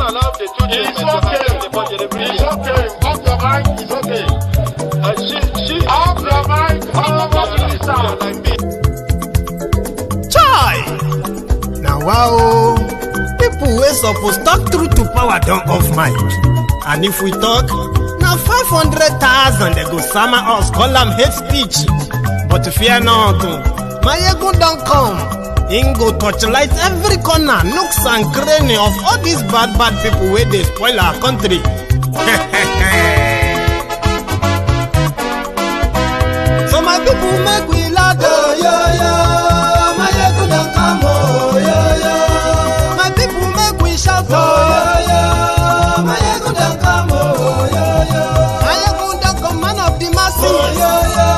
allow the two children to have the budget every year. It's okay. Off your mind. It's okay. She Off your mind. like me. Chai! Now wow, people wey suppose talk truth to power don't off mic. And if we talk, now 500,000 they go summer us, call them hate speech. But fear not, my ego don't come. Him go torchlight every corner, nooks and cranny of all these bad people where they spoil our country. So my people make we laugh, oh, yo, yo. My ego don't come, oh, yo, yo. My people make we shout, oh, yo, yo. My ego don't come, oh, yo, yo. My ego don't come, man of the masses, oh, yo, yo.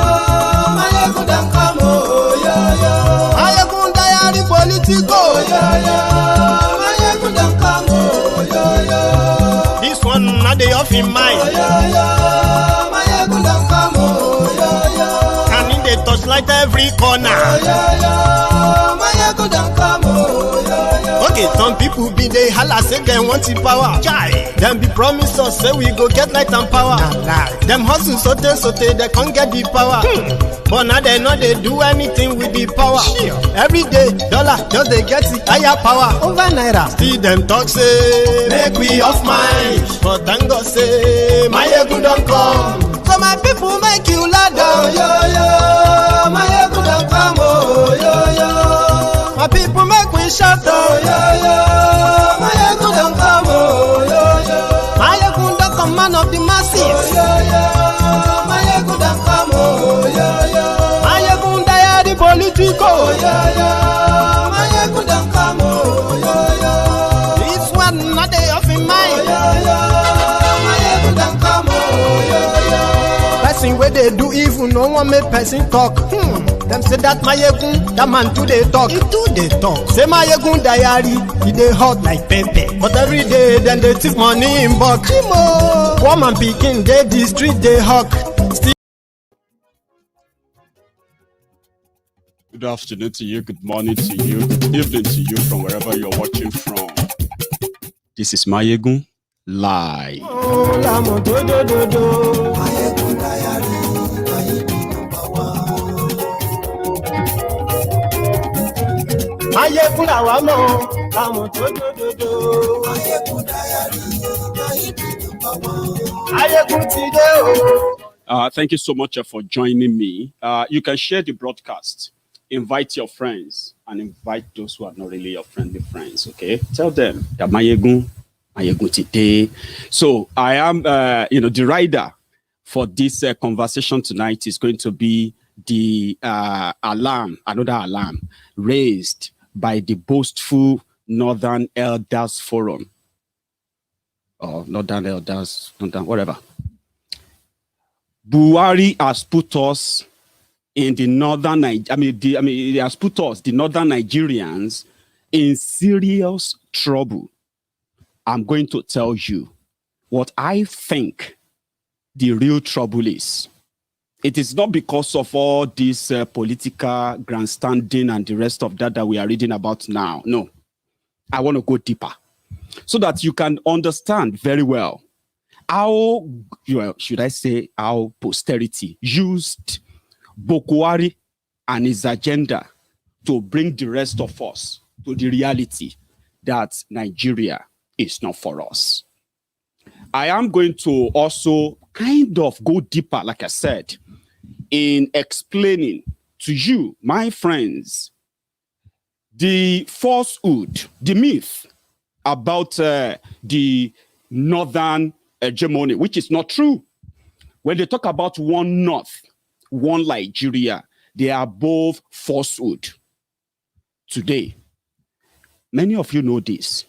My ego don't come, oh, yo, yo. My ego diary politico, oh, yo, yo. My ego don't come, oh, yo, yo. This one not the off in mind, oh, yo, yo. My ego don't come, oh, yo, yo. Can in the touchlight every corner, oh, yo, yo. My ego don't come, oh, yo, yo. Okay, some people be they holla say they want the power. Chai. Them be promise us say we go get light and power. Nah. Them hustle sote they can't get the power. But now they know they do anything with the power. Sure. Every day, dollar just they get the higher power over naira. Still them talk say make we off mind. But thank God say my ego don't come. So my people make you loud, oh, yo, yo. My ego don't come, oh, yo, yo. My people make we shout, oh, yo, yo. My ego don't come, oh, yo, yo. My ego don't come, man of the masses, oh, yo, yo. My ego don't come, oh, yo, yo. My ego diary politico, oh, yo, yo. My ego don't come, oh, yo, yo. This one not they off in mind, oh, yo, yo. My ego don't come, oh, yo, yo. Person where they do evil, no one make person talk. Them say that my yegun, that man too they talk. He too they talk. Say my yegun diary, he they hot like pepper. But every day then they take money in bulk. Poor man picking, they the street they hawk. Good afternoon to you, good morning to you, good evening to you from wherever you're watching from. This is Mayegun Live. Thank you so much for joining me. You can share the broadcast. Invite your friends and invite those who are not really your friendly friends, okay? Tell them that Mayegun today. So I am, the rider for this conversation tonight is going to be the another alarm raised by the boastful Northern Elders Forum. Or Northern Elders, whatever. Buhari has put us in the northern, he has put us, the northern Nigerians, in serious trouble. I'm going to tell you what I think the real trouble is. It is not because of all this political grandstanding and the rest of that we are reading about now. No, I want to go deeper so that you can understand very well how, should I say, how posterity used Buhari and his agenda to bring the rest of us to the reality that Nigeria is not for us. I am going to also kind of go deeper, like I said, in explaining to you, my friends, the falsehood, the myth about the northern hegemony, which is not true. When they talk about one North, one Nigeria, they are both falsehood. Today, many of you know this,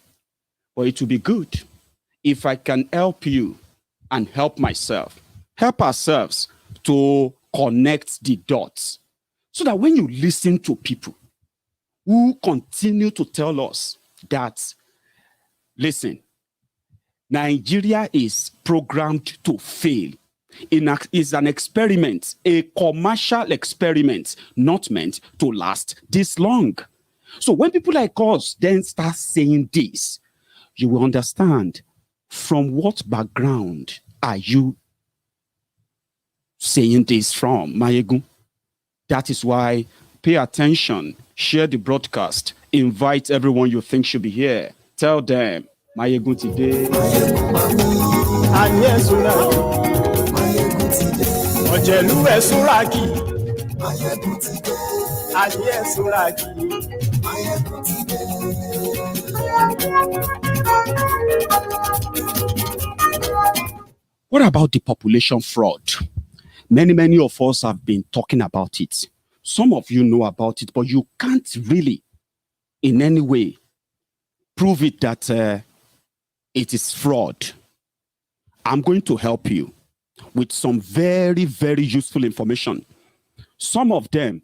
but it will be good if I can help you and help myself, help ourselves to connect the dots so that when you listen to people who continue to tell us that, listen, Nigeria is programmed to fail. It's an experiment, a commercial experiment, not meant to last this long. So when people like us then start saying this, you will understand from what background are you saying this from, Mayegun. That is why pay attention, share the broadcast, invite everyone you think should be here. Tell them, Mayegun today. What about the population fraud? Many of us have been talking about it. Some of you know about it, but you can't really, in any way, prove it that it is fraud. I'm going to help you with some very, very useful information. Some of them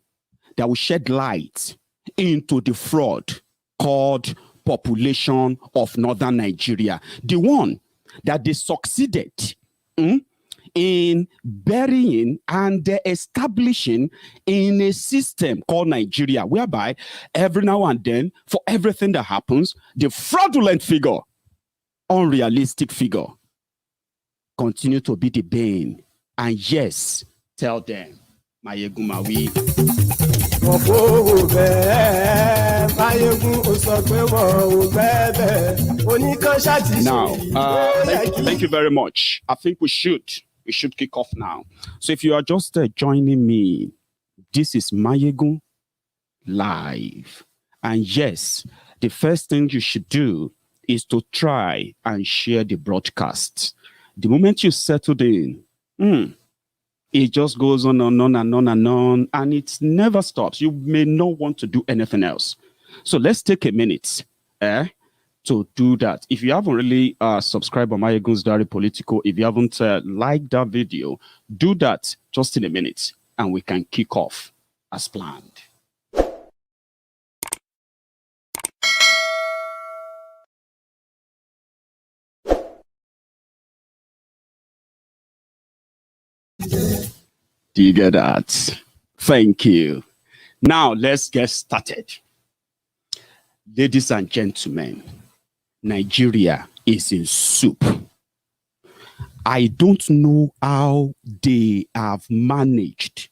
that will shed light into the fraud called population of northern Nigeria. The one that they succeeded in burying and establishing in a system called Nigeria, whereby every now and then, for everything that happens, the fraudulent figure, unrealistic figure, continue to be the bane. And yes, tell them, Mayegumawi. Now, thank you very much. I think we should kick off now. So if you are just joining me, this is Mayegun Live. And yes, the first thing you should do is to try and share the broadcast. The moment you settled in, it just goes on and on and on and on, and it never stops. You may not want to do anything else. So let's take a minute to do that. If you haven't really subscribed on Mayegun's Diary Political, if you haven't liked that video, do that just in a minute, and we can kick off as planned. Do you get that? Thank you. Now let's get started. Ladies and gentlemen, Nigeria is in soup. I don't know how they have managed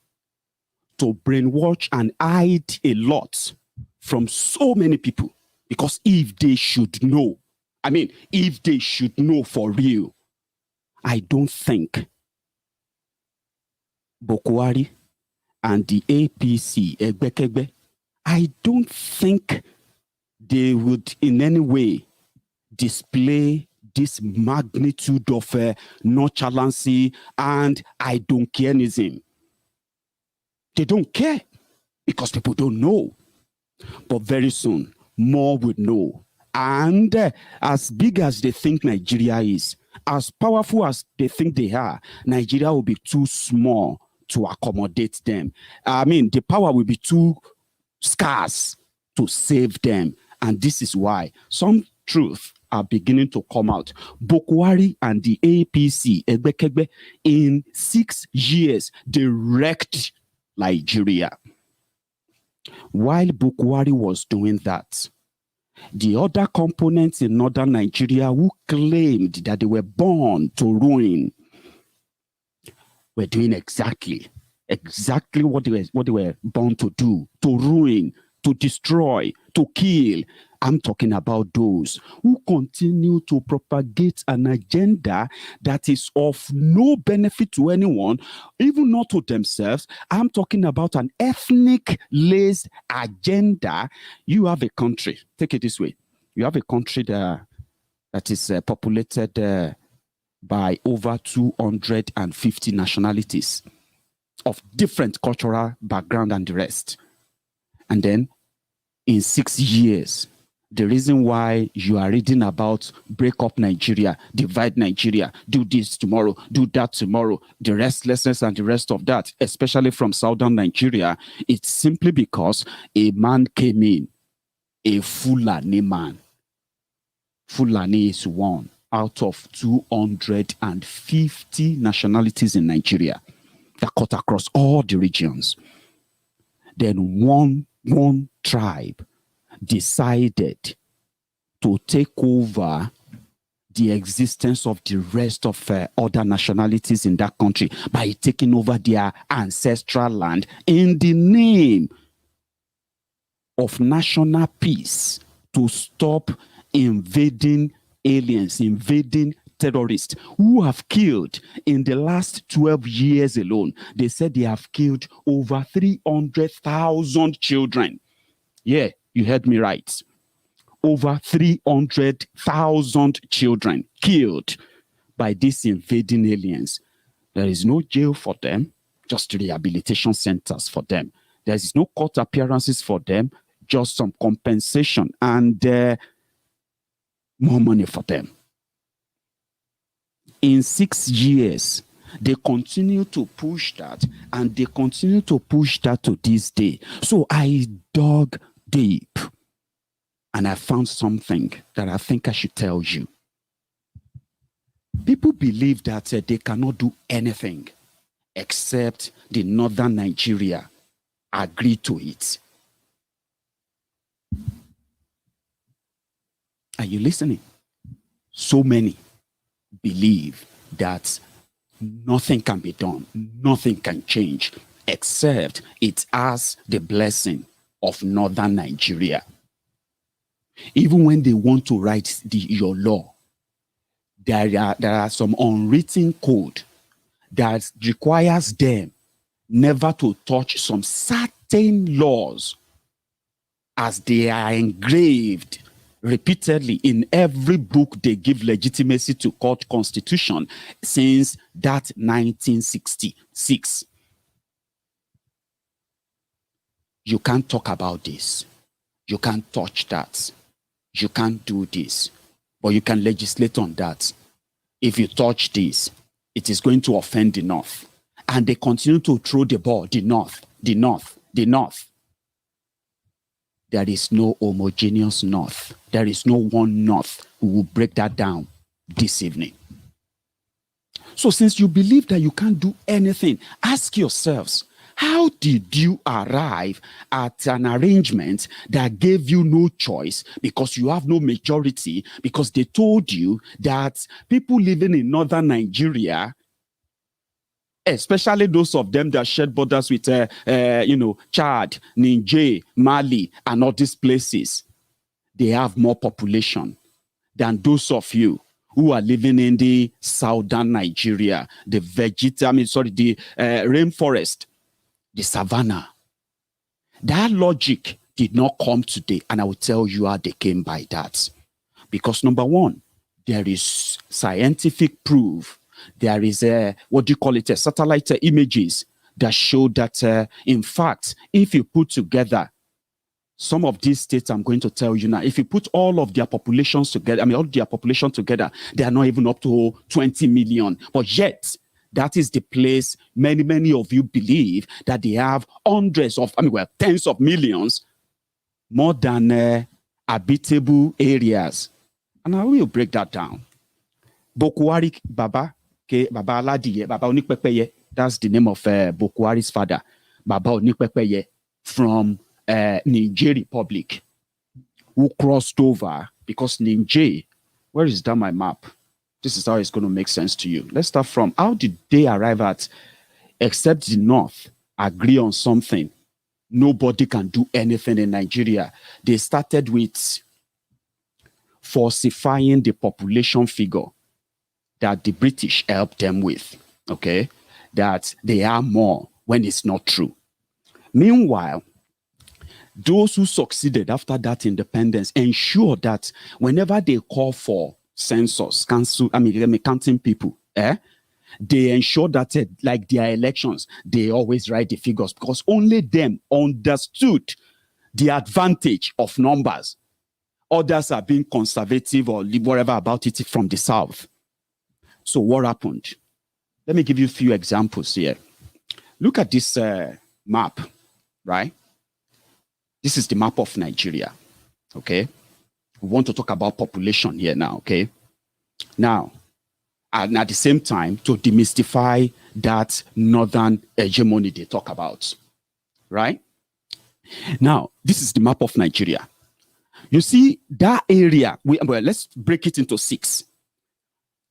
to brainwash and hide a lot from so many people. Because if they should know, if they should know for real, I don't think Buhari and the APC, I don't think they would in any way display this magnitude of nonchalance and I don't careism. They don't care because people don't know. But very soon, more will know. And as big as they think Nigeria is, as powerful as they think they are, Nigeria will be too small to accommodate them. The power will be too scarce to save them. And this is why some truth are beginning to come out. Buhari and the APC, in 6 years, they wrecked Nigeria. While Buhari was doing that, the other components in northern Nigeria who claimed that they were born to ruin were doing exactly what they were born to do, to ruin, to destroy, to kill. I'm talking about those who continue to propagate an agenda that is of no benefit to anyone, even not to themselves. I'm talking about an ethnic-laced agenda. You have a country, take it this way. You have a country that is populated by over 250 nationalities of different cultural background and the rest. And then in 6 years, the reason why you are reading about break up Nigeria, divide Nigeria, do this tomorrow, do that tomorrow, the restlessness and the rest of that, especially from southern Nigeria, it's simply because a man came in, a Fulani man. Fulani is one out of 250 nationalities in Nigeria that cut across all the regions. Then one tribe decided to take over the existence of the rest of other nationalities in that country by taking over their ancestral land in the name of national peace to stop invading aliens, invading terrorists who have killed in the last 12 years alone. They said they have killed over 300,000 children. Yeah, you heard me right. Over 300,000 children killed by these invading aliens. There is no jail for them, just rehabilitation centers for them. There is no court appearances for them, just some compensation and more money for them. In 6 years, they continue to push that, and they continue to push that to this day. So I dug deep, and I found something that I think I should tell you. People believe that they cannot do anything except the northern Nigeria agree to it. Are you listening? So many believe that nothing can be done, nothing can change, except it has the blessing of northern Nigeria. Even when they want to write your law, there are some unwritten code that requires them never to touch some certain laws as they are engraved repeatedly in every book they give legitimacy to court constitution since that 1966. You can't talk about this. You can't touch that. You can't do this. But you can legislate on that. If you touch this, it is going to offend the North. And they continue to throw the ball, the North, the North, the North. There is no homogeneous North. There is no one North who will break that down this evening. So since you believe that you can't do anything, ask yourselves, how did you arrive at an arrangement that gave you no choice because you have no majority, because they told you that people living in northern Nigeria, especially those of them that shared borders with, Chad, Niger, Mali, and all these places, they have more population than those of you who are living in the southern Nigeria, the rainforest, the savannah. That logic did not come today, and I will tell you how they came by that. Because number one, there is scientific proof. There is satellite images that show that, in fact, if you put together some of these states I'm going to tell you now, if you put all of their populations together, all their population together, they are not even up to 20 million. But yet, that is the place many of you believe that they have tens of millions more than habitable areas. And I will break that down. Buhari Baba, Baba Aladiye, Baba Onikpepeye, that's the name of Buhari's father, Baba Onikpepeye, from Niger Republic, who crossed over because Niger, where is that my map? This is how it's going to make sense to you. Let's start from, how did they arrive at, except the North agree on something, nobody can do anything in Nigeria. They started with falsifying the population figure that the British helped them with, okay? That they are more when it's not true. Meanwhile, those who succeeded after that independence ensure that whenever they call for census, counting people, they ensure that, like their elections, they always write the figures because only them understood the advantage of numbers. Others are being conservative or whatever about it from the South. So what happened? Let me give you a few examples here. Look at this map, right? This is the map of Nigeria, okay? We want to talk about population here now, okay? Now, and at the same time, to demystify that northern hegemony they talk about, right? Now, this is the map of Nigeria. You see that area, let's break it into 6.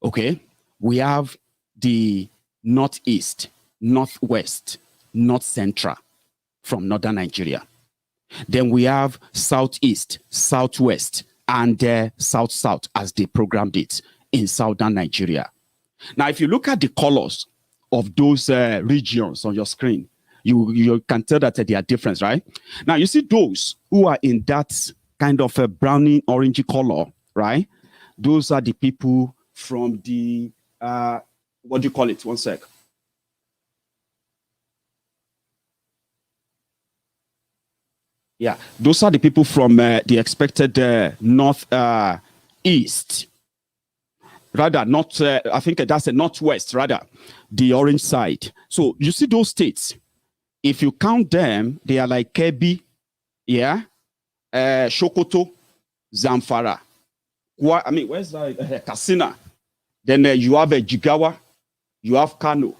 Okay, we have the northeast, northwest, north central from northern Nigeria. Then we have southeast, southwest, and south-south as they programmed it in southern Nigeria. Now, if you look at the colors of those regions on your screen, you can tell that they are different, right? Now, you see those who are in that kind of a browny orangey color, right? Those are the people from the, what do you call it? One sec. Yeah, those are the people from the expected north east. Rather, not, I think that's the northwest, rather, the orange side. So you see those states, if you count them, they are like Kebbi, yeah, Sokoto, Zamfara. I mean, where's that? Katsina. Then you have Jigawa, you have Kano,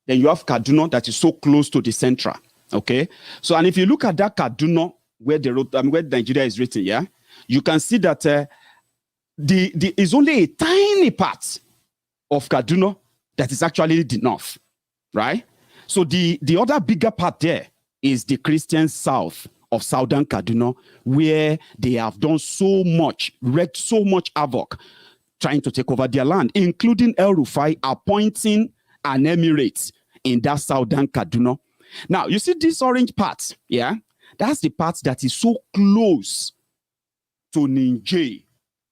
then you have Kaduna that is so close to the central. Okay, so and if you look at that Kaduna where the road, where Nigeria is written, yeah, you can see that the is only a tiny part of Kaduna that is actually the north, right? So the other bigger part there is the Christian south of southern Kaduna, where they have done so much, wreaked so much havoc, trying to take over their land, including Elrufai appointing an emirate in that southern Kaduna. Now, you see this orange part, yeah? That's the part that is so close to Niger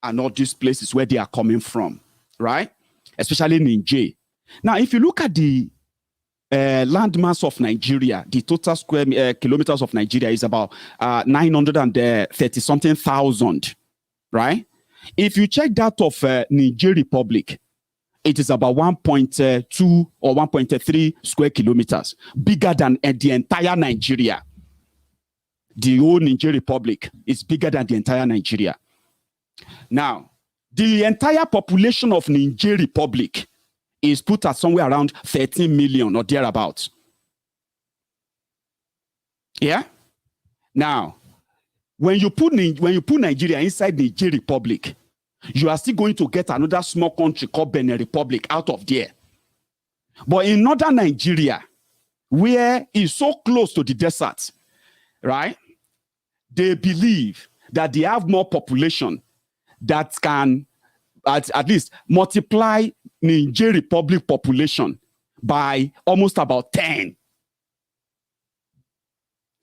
and all these places where they are coming from, right? Especially Niger. Now, if you look at the landmass of Nigeria, the total square kilometers of Nigeria is about 930-something thousand, right? If you check that of Niger Republic, it is about 1.2 or 1.3 square kilometers, bigger than the entire Nigeria. The whole Niger Republic is bigger than the entire Nigeria. Now, the entire population of Niger Republic is put at somewhere around 13 million or thereabouts. Yeah? Now, when you put Nigeria inside Niger Republic, you are still going to get another small country called Benin Republic out of there. But in northern Nigeria, where it's so close to the desert, right? They believe that they have more population that can at least multiply Niger Republic population by almost about 10.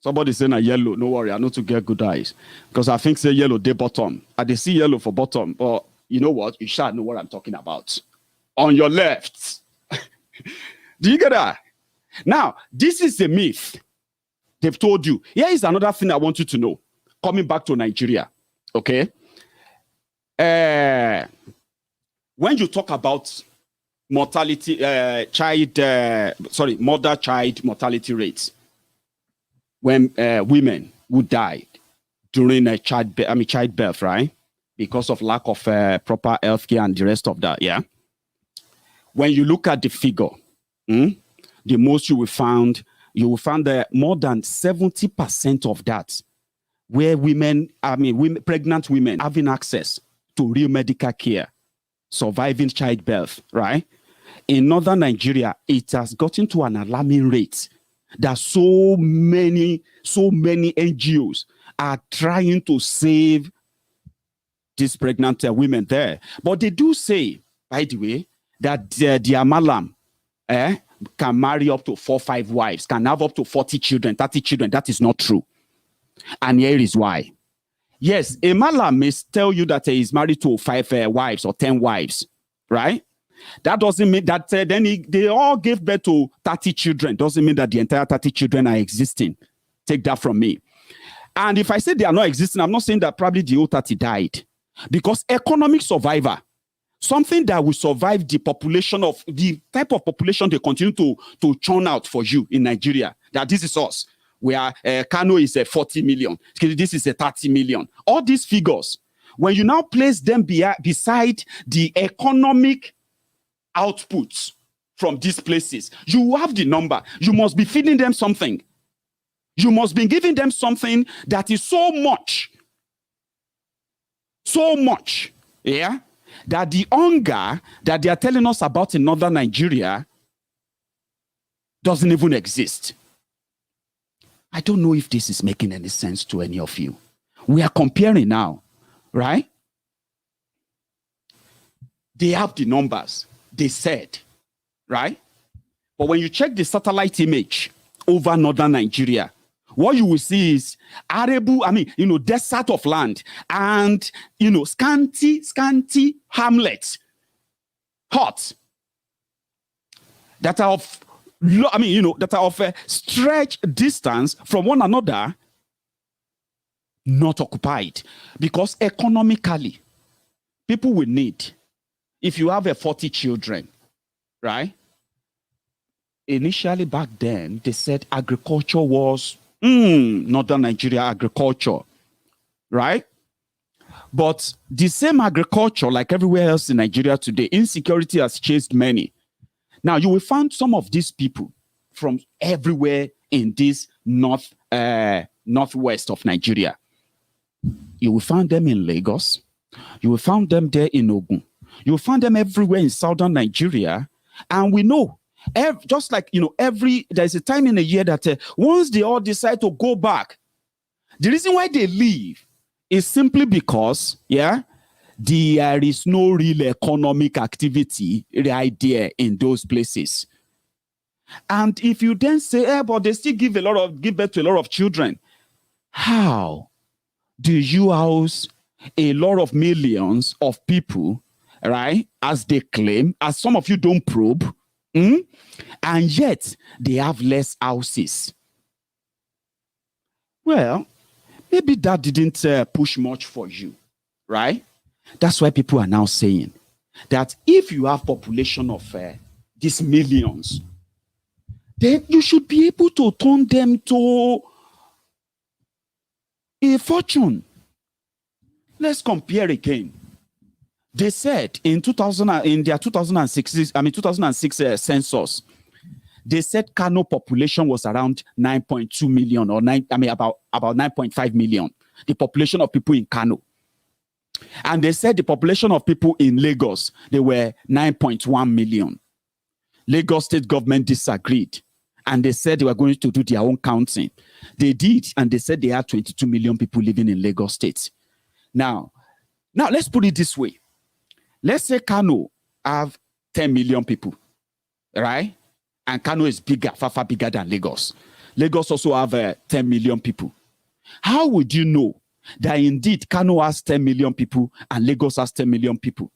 Somebody saying a yellow, no worry, I know to get good eyes. Because I think say yellow, they bottom. I they see yellow for bottom, but you know what? You shall know what I'm talking about. On your left. Do you get that? Now, this is a myth. They've told you. Here is another thing I want you to know. Coming back to Nigeria, okay? When you talk about mortality, mother-child mortality rates, when women who died during a childbirth, right? Because of lack of proper health care and the rest of that, yeah? When you look at the figure, the most you will find that more than 70% of that where pregnant women having access to real medical care, surviving childbirth, right? In northern Nigeria, it has gotten to an alarming rate that so many NGOs are trying to save these pregnant women there. But they do say, by the way, that the Malam can marry up to 4 or 5 wives, can have up to 40 children, 30 children. That is not true. And here is why. Yes, a Malam may tell you that he is married to 5 wives or 10 wives, right? That doesn't mean that they all gave birth to 30 children. Doesn't mean that the entire 30 children are existing. Take that from me. And if I say they are not existing, I'm not saying that probably the whole 30 died. Because economic survivor, something that will survive the population of the type of population they continue to churn out for you in Nigeria, that this is us. Where Kano is 40 million. This is 30 million. All these figures, when you now place them beside the economic outputs from these places, you have the number. You must be feeding them something. You must be giving them something that is so much, yeah, that the hunger that they are telling us about in northern Nigeria doesn't even exist. I don't know if this is making any sense to any of you. We are comparing now, right? They have the numbers, they said, right? But when you check the satellite image over northern Nigeria, what you will see is desert of land and, scanty hamlets, huts that are of, that are of a stretch distance from one another, not occupied. Because economically, people will need, if you have 40 children, right? Initially back then, they said agriculture was northern Nigeria agriculture, right? But the same agriculture, like everywhere else in Nigeria today, insecurity has chased many. Now, you will find some of these people from everywhere in this northwest of Nigeria. You will find them in Lagos. You will find them there in Ogun. You will find them everywhere in southern Nigeria. And we know, just like, there's a time in a year that once they all decide to go back, the reason why they leave is simply because, there is no real economic activity right there in those places. And if you then say, but they still give birth to a lot of children, how do you house a lot of millions of people, right, as they claim, as some of you don't probe, and yet they have less houses? Well, maybe that didn't push much for you, right? That's why people are now saying that if you have population of these millions, then you should be able to turn them to a fortune. Let's compare again. They said in their 2006 census, they said Kano population was around 9.2 million or about 9.5 million. The population of people in Kano. And they said the population of people in Lagos, they were 9.1 million. Lagos state government disagreed. And they said they were going to do their own counting. They did, and they said they had 22 million people living in Lagos state. Now let's put it this way. Let's say Kano have 10 million people, right? And Kano is bigger, far bigger than Lagos. Lagos also have 10 million people. How would you know that indeed Kano has 10 million people and Lagos has 10 million people?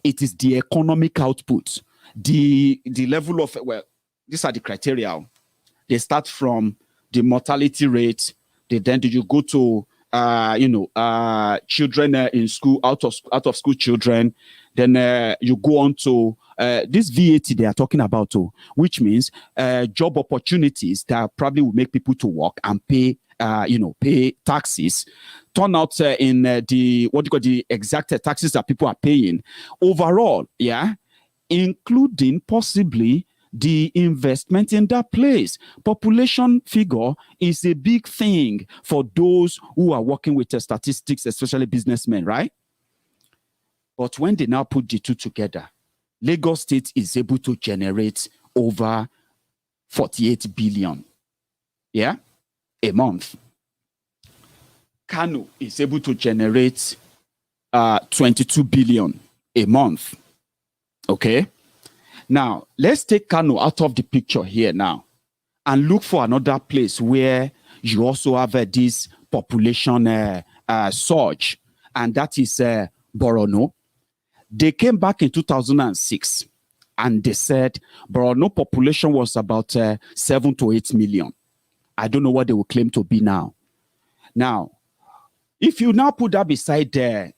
It is the economic output, the level of, these are the criteria. They start from the mortality rate. Then you go to, children in school, out of school children. Then you go on to this VAT they are talking about, which means job opportunities that probably will make people to work and pay taxes. Turn out in the exact taxes that people are paying overall, including possibly the investment in that place. Population figure is a big thing for those who are working with statistics, especially businessmen, right? But when they now put the two together, Lagos State is able to generate over 48 billion, a month. Kano is able to generate 22 billion a month. Okay? Now, let's take Kano out of the picture here now and look for another place where you also have this population surge, and that is Borno. They came back in 2006 and they said Borno population was about 7 to 8 million. I don't know what they will claim to be now. Now, if you now put that beside let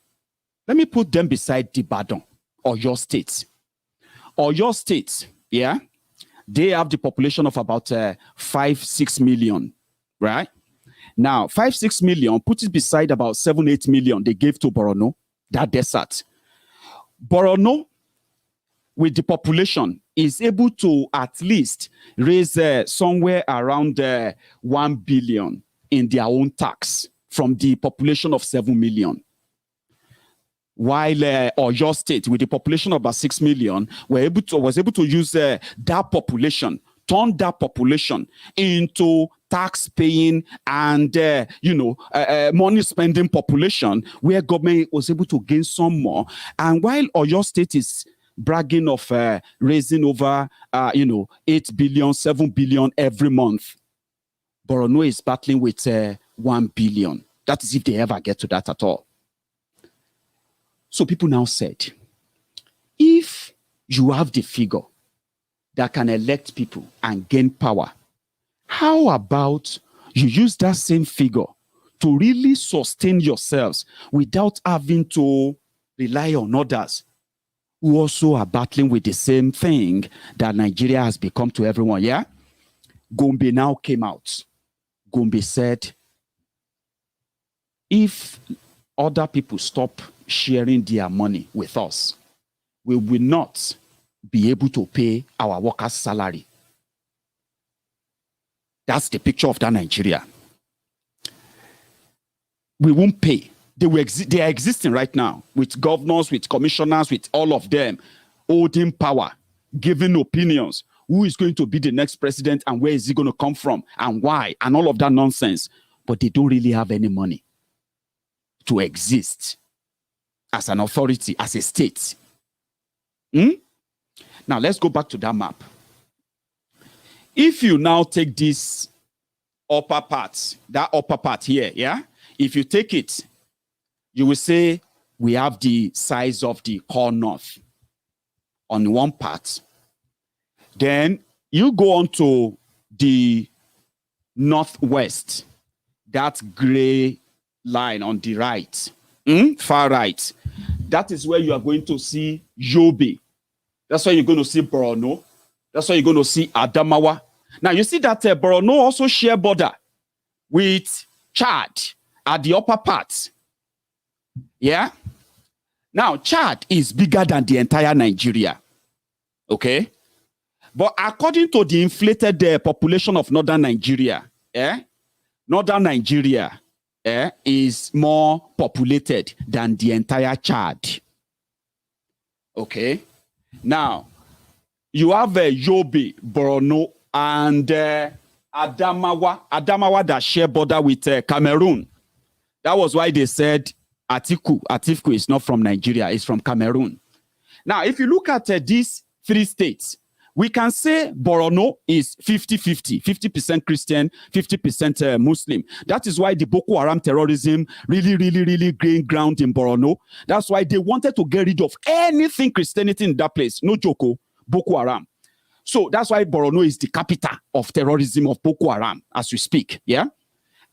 me put them beside Ibadan or your state. Or your state, they have the population of about 5-6 million, right? Now, 5-6 million, put it beside about 7-8 million they gave to Borno, that desert. Borno, with the population, is able to at least raise somewhere around 1 billion in their own tax from the population of 7 million. while Oyo State, with the population of about 6 million, was able to use that population, turn that population into tax-paying and money-spending population, where government was able to gain some more. And while Oyo State is bragging of raising over 8 billion, 7 billion every month, Borno is battling with 1 billion. That is if they ever get to that at all. So people now said, if you have the figure that can elect people and gain power, how about you use that same figure to really sustain yourselves without having to rely on others who also are battling with the same thing that Nigeria has become to everyone, yeah? Gombe now came out. Gombe said, if other people stop sharing their money with us, we will not be able to pay our workers' salary. That's the picture of that Nigeria. We won't pay. They are existing right now with governors, with commissioners, with all of them holding power, giving opinions. Who is going to be the next president and where is he going to come from and why and all of that nonsense. But they don't really have any money to exist as an authority, as a state. Now, let's go back to that map. If you now take this upper part, that upper part here, yeah? If you take it, you will say we have the size of the core north on one part. Then you go on to the northwest, that gray line on the right, far right. That is where you are going to see Yobe. That's where you're going to see Borno. That's where you're going to see Adamawa. Now, you see that Borno also share border with Chad at the upper part. Yeah? Now, Chad is bigger than the entire Nigeria. Okay? But according to the inflated population of northern Nigeria, northern Nigeria is more populated than the entire Chad. Okay? Now, you have Yobe, Borno, and Adamawa. Adamawa that share border with Cameroon. That was why they said Atiku is not from Nigeria, it's from Cameroon. Now, if you look at these three states, we can say Borno is 50-50, 50% Christian, 50% Muslim. That is why the Boko Haram terrorism really gained ground in Borno. That's why they wanted to get rid of anything Christianity in that place. No joke, Boko Haram. So that's why Borno is the capital of terrorism of Boko Haram as we speak. Yeah.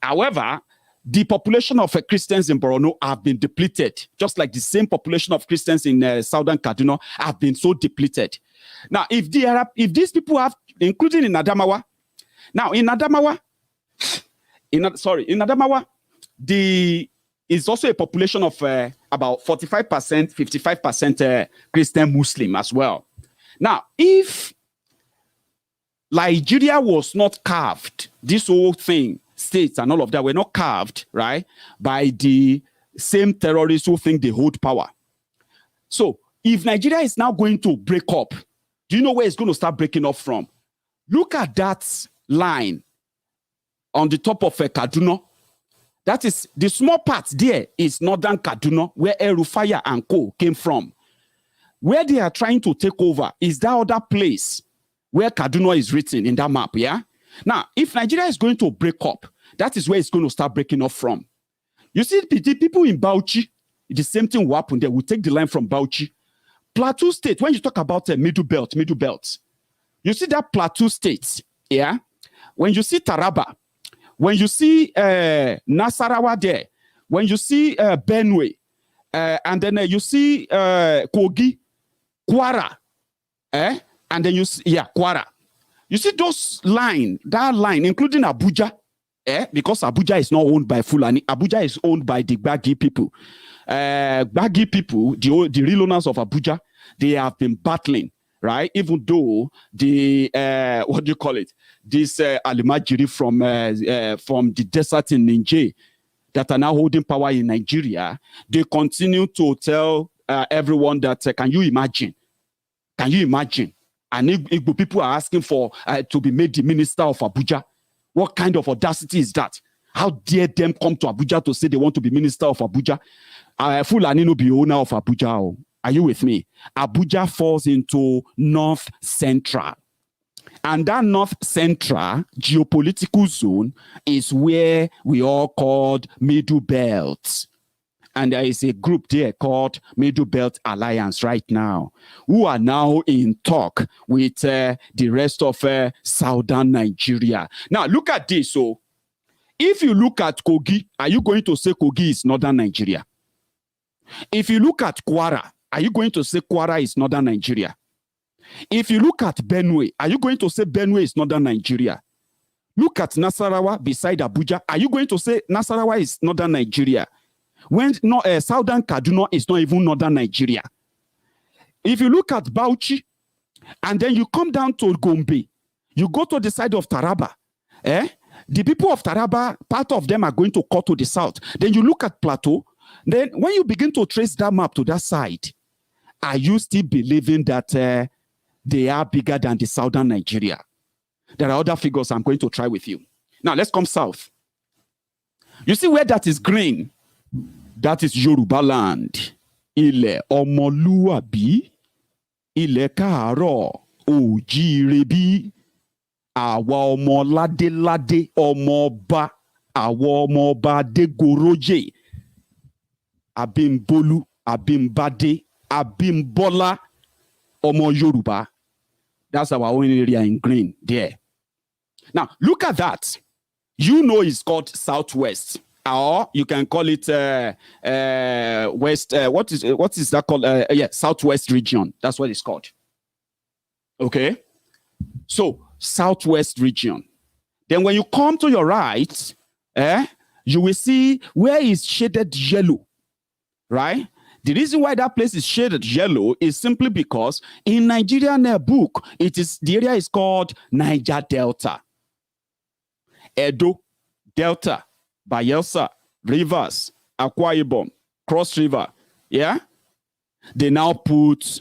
However, the population of Christians in Borno have been depleted, just like the same population of Christians in southern Kaduna have been so depleted. Now, if these people have, including in Adamawa, now in Adamawa, is also a population of about 45%, 55% Christian Muslim as well. Now, if Nigeria was not carved, this whole thing, states and all of that were not carved, right, by the same terrorists who think they hold power. So, if Nigeria is now going to break up, do you know where it's going to start breaking up from? Look at that line on the top of Kaduna. That is, the small part there is northern Kaduna, where Elrufai and co came from. Where they are trying to take over is that other place where Kaduna is written in that map, yeah? Now, if Nigeria is going to break up, that is where it's going to start breaking up from. You see, the people in Bauchi, the same thing will happen there. We'll take the line from Bauchi. Plateau State, when you talk about middle belt, you see that Plateau State, yeah? When you see Taraba, when you see Nasarawa there, when you see Benue, and then you see Kogi, Kwara, and then you see, Kwara. You see that line, including Abuja, because Abuja is not owned by Fulani. Abuja is owned by the Gbagi people. Gbagi people, the real owners of Abuja, they have been battling, right? Even though the, what do you call it? This Alimajiri from the desert in Niger, that are now holding power in Nigeria, they continue to tell everyone that, can you imagine? Can you imagine? And Igbo people are asking for to be made the minister of Abuja. What kind of audacity is that? How dare them come to Abuja to say they want to be minister of Abuja? Fulani no be owner of Abuja. Are you with me? Abuja falls into North Central. And that North Central geopolitical zone is where we all called Middle-belt. And there is a group there called Middle-belt Alliance right now, who are now in talk with the rest of southern Nigeria. Now, look at this. So, if you look at Kogi, are you going to say Kogi is northern Nigeria? If you look at Kwara, are you going to say Kwara is northern Nigeria? If you look at Benue, are you going to say Benue is northern Nigeria? Look at Nasarawa beside Abuja. Are you going to say Nasarawa is northern Nigeria? When southern Kaduna is not even northern Nigeria. If you look at Bauchi, and then you come down to Gombe, you go to the side of Taraba, the people of Taraba, part of them are going to cut to the south. Then you look at Plateau. Then when you begin to trace that map to that side, are you still believing that they are bigger than the southern Nigeria? There are other figures I'm going to try with you. Now, let's come south. You see where that is green? That is Yoruba land. Ilẹ̀ ọmọlúwàbí, ilẹ̀ káàárọ̀ òjíire, àwa ọmọ ládéládé, ọmọ ọba, àwa ọmọ ọba Adégoróyè, Abimbolu, Abimbade, Abimbola, ọmọ Yoruba. That's our own area in green there. Now, look at that. You know it's called Southwest. Or you can call it West. What is that called? Yeah, Southwest region. That's what it's called. Okay. So, Southwest region. Then when you come to your right, you will see where is shaded yellow. Right? The reason why that place is shaded yellow is simply because in Nigerian book, the area is called Niger Delta. Edo, Delta, Bayelsa, Rivers, Akwa Ibom, Cross River. Yeah? They now put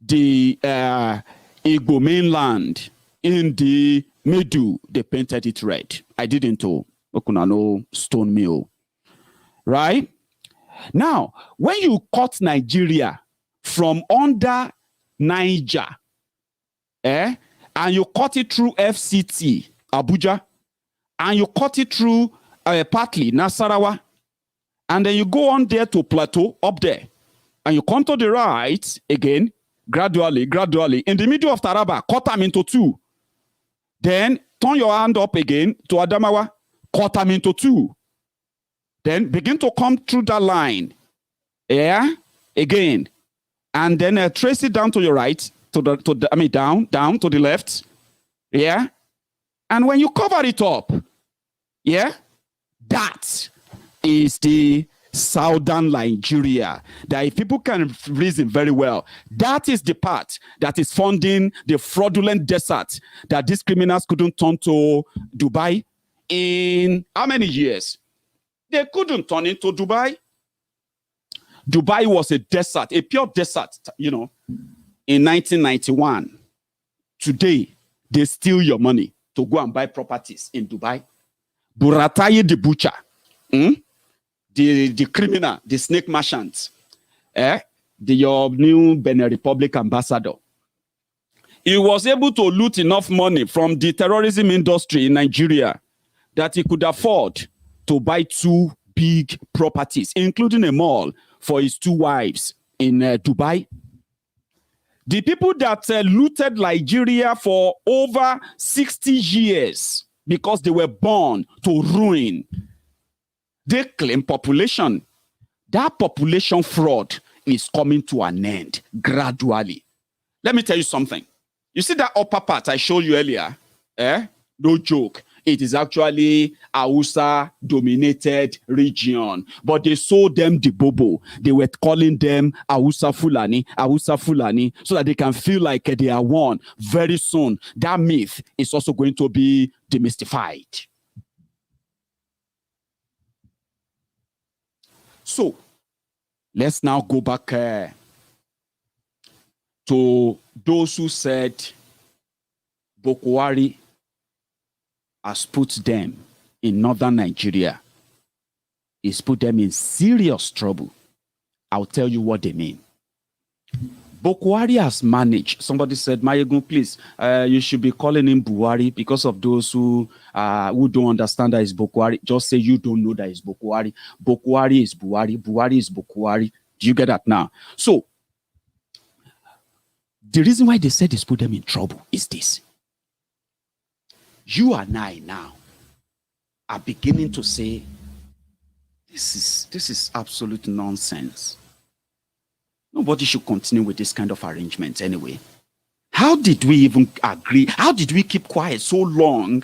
the Igbo mainland in the middle. They painted it red. I didn't know. Okunano stone mill. Right? Now, when you cut Nigeria from under Niger, and you cut it through FCT, Abuja, and you cut it through partly Nasarawa, and then you go on there to Plateau, up there, and you come to the right again, gradually, in the middle of Taraba, cut them into two. Then turn your hand up again to Adamawa, cut them into two. Then begin to come through that line, again, and then trace it down to your right, down to the left, and when you cover it up, that is the southern Nigeria. That if people can reason very well, that is the part that is funding the fraudulent desert that these criminals couldn't turn to Dubai in how many years? They couldn't turn into Dubai. Dubai was a desert, a pure desert, in 1991. Today, they steal your money to go and buy properties in Dubai. Buratai the butcher, the criminal, the snake merchant, your new Benin Republic ambassador. He was able to loot enough money from the terrorism industry in Nigeria that he could afford to buy 2 big properties, including a mall for his 2 wives in Dubai. The people that looted Nigeria for over 60 years because they were born to ruin, they claim population. That population fraud is coming to an end gradually. Let me tell you something. You see that upper part I showed you earlier? No joke. It is actually Hausa-dominated region. But they sold them the bobo. They were calling them Hausa Fulani, so that they can feel like they are one. Very soon, that myth is also going to be demystified. So let's now go back to those who said Buhari has put them in northern Nigeria. He's put them in serious trouble. I'll tell you what they mean. Buhari has managed. Somebody said, Mayegun, please, you should be calling him Buhari because of those who don't understand that it's Buhari. Just say you don't know that it's Buhari. Buhari is Buhari. Buhari is Buhari. Do you get that now? So, the reason why they said this put them in trouble is this. You and I now are beginning to say, this is absolute nonsense. Nobody should continue with this kind of arrangement anyway. How did we even agree? How did we keep quiet so long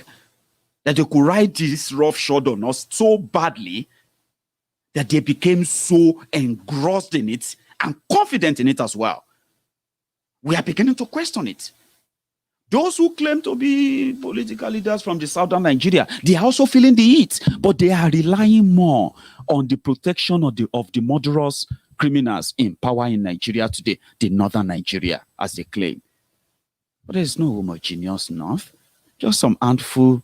that they could ride this roughshod on us so badly that they became so engrossed in it and confident in it as well? We are beginning to question it. Those who claim to be political leaders from the southern Nigeria, they are also feeling the heat, but they are relying more on the protection of the murderous criminals in power in Nigeria today, the northern Nigeria, as they claim. But there's no homogeneous north. Just some handful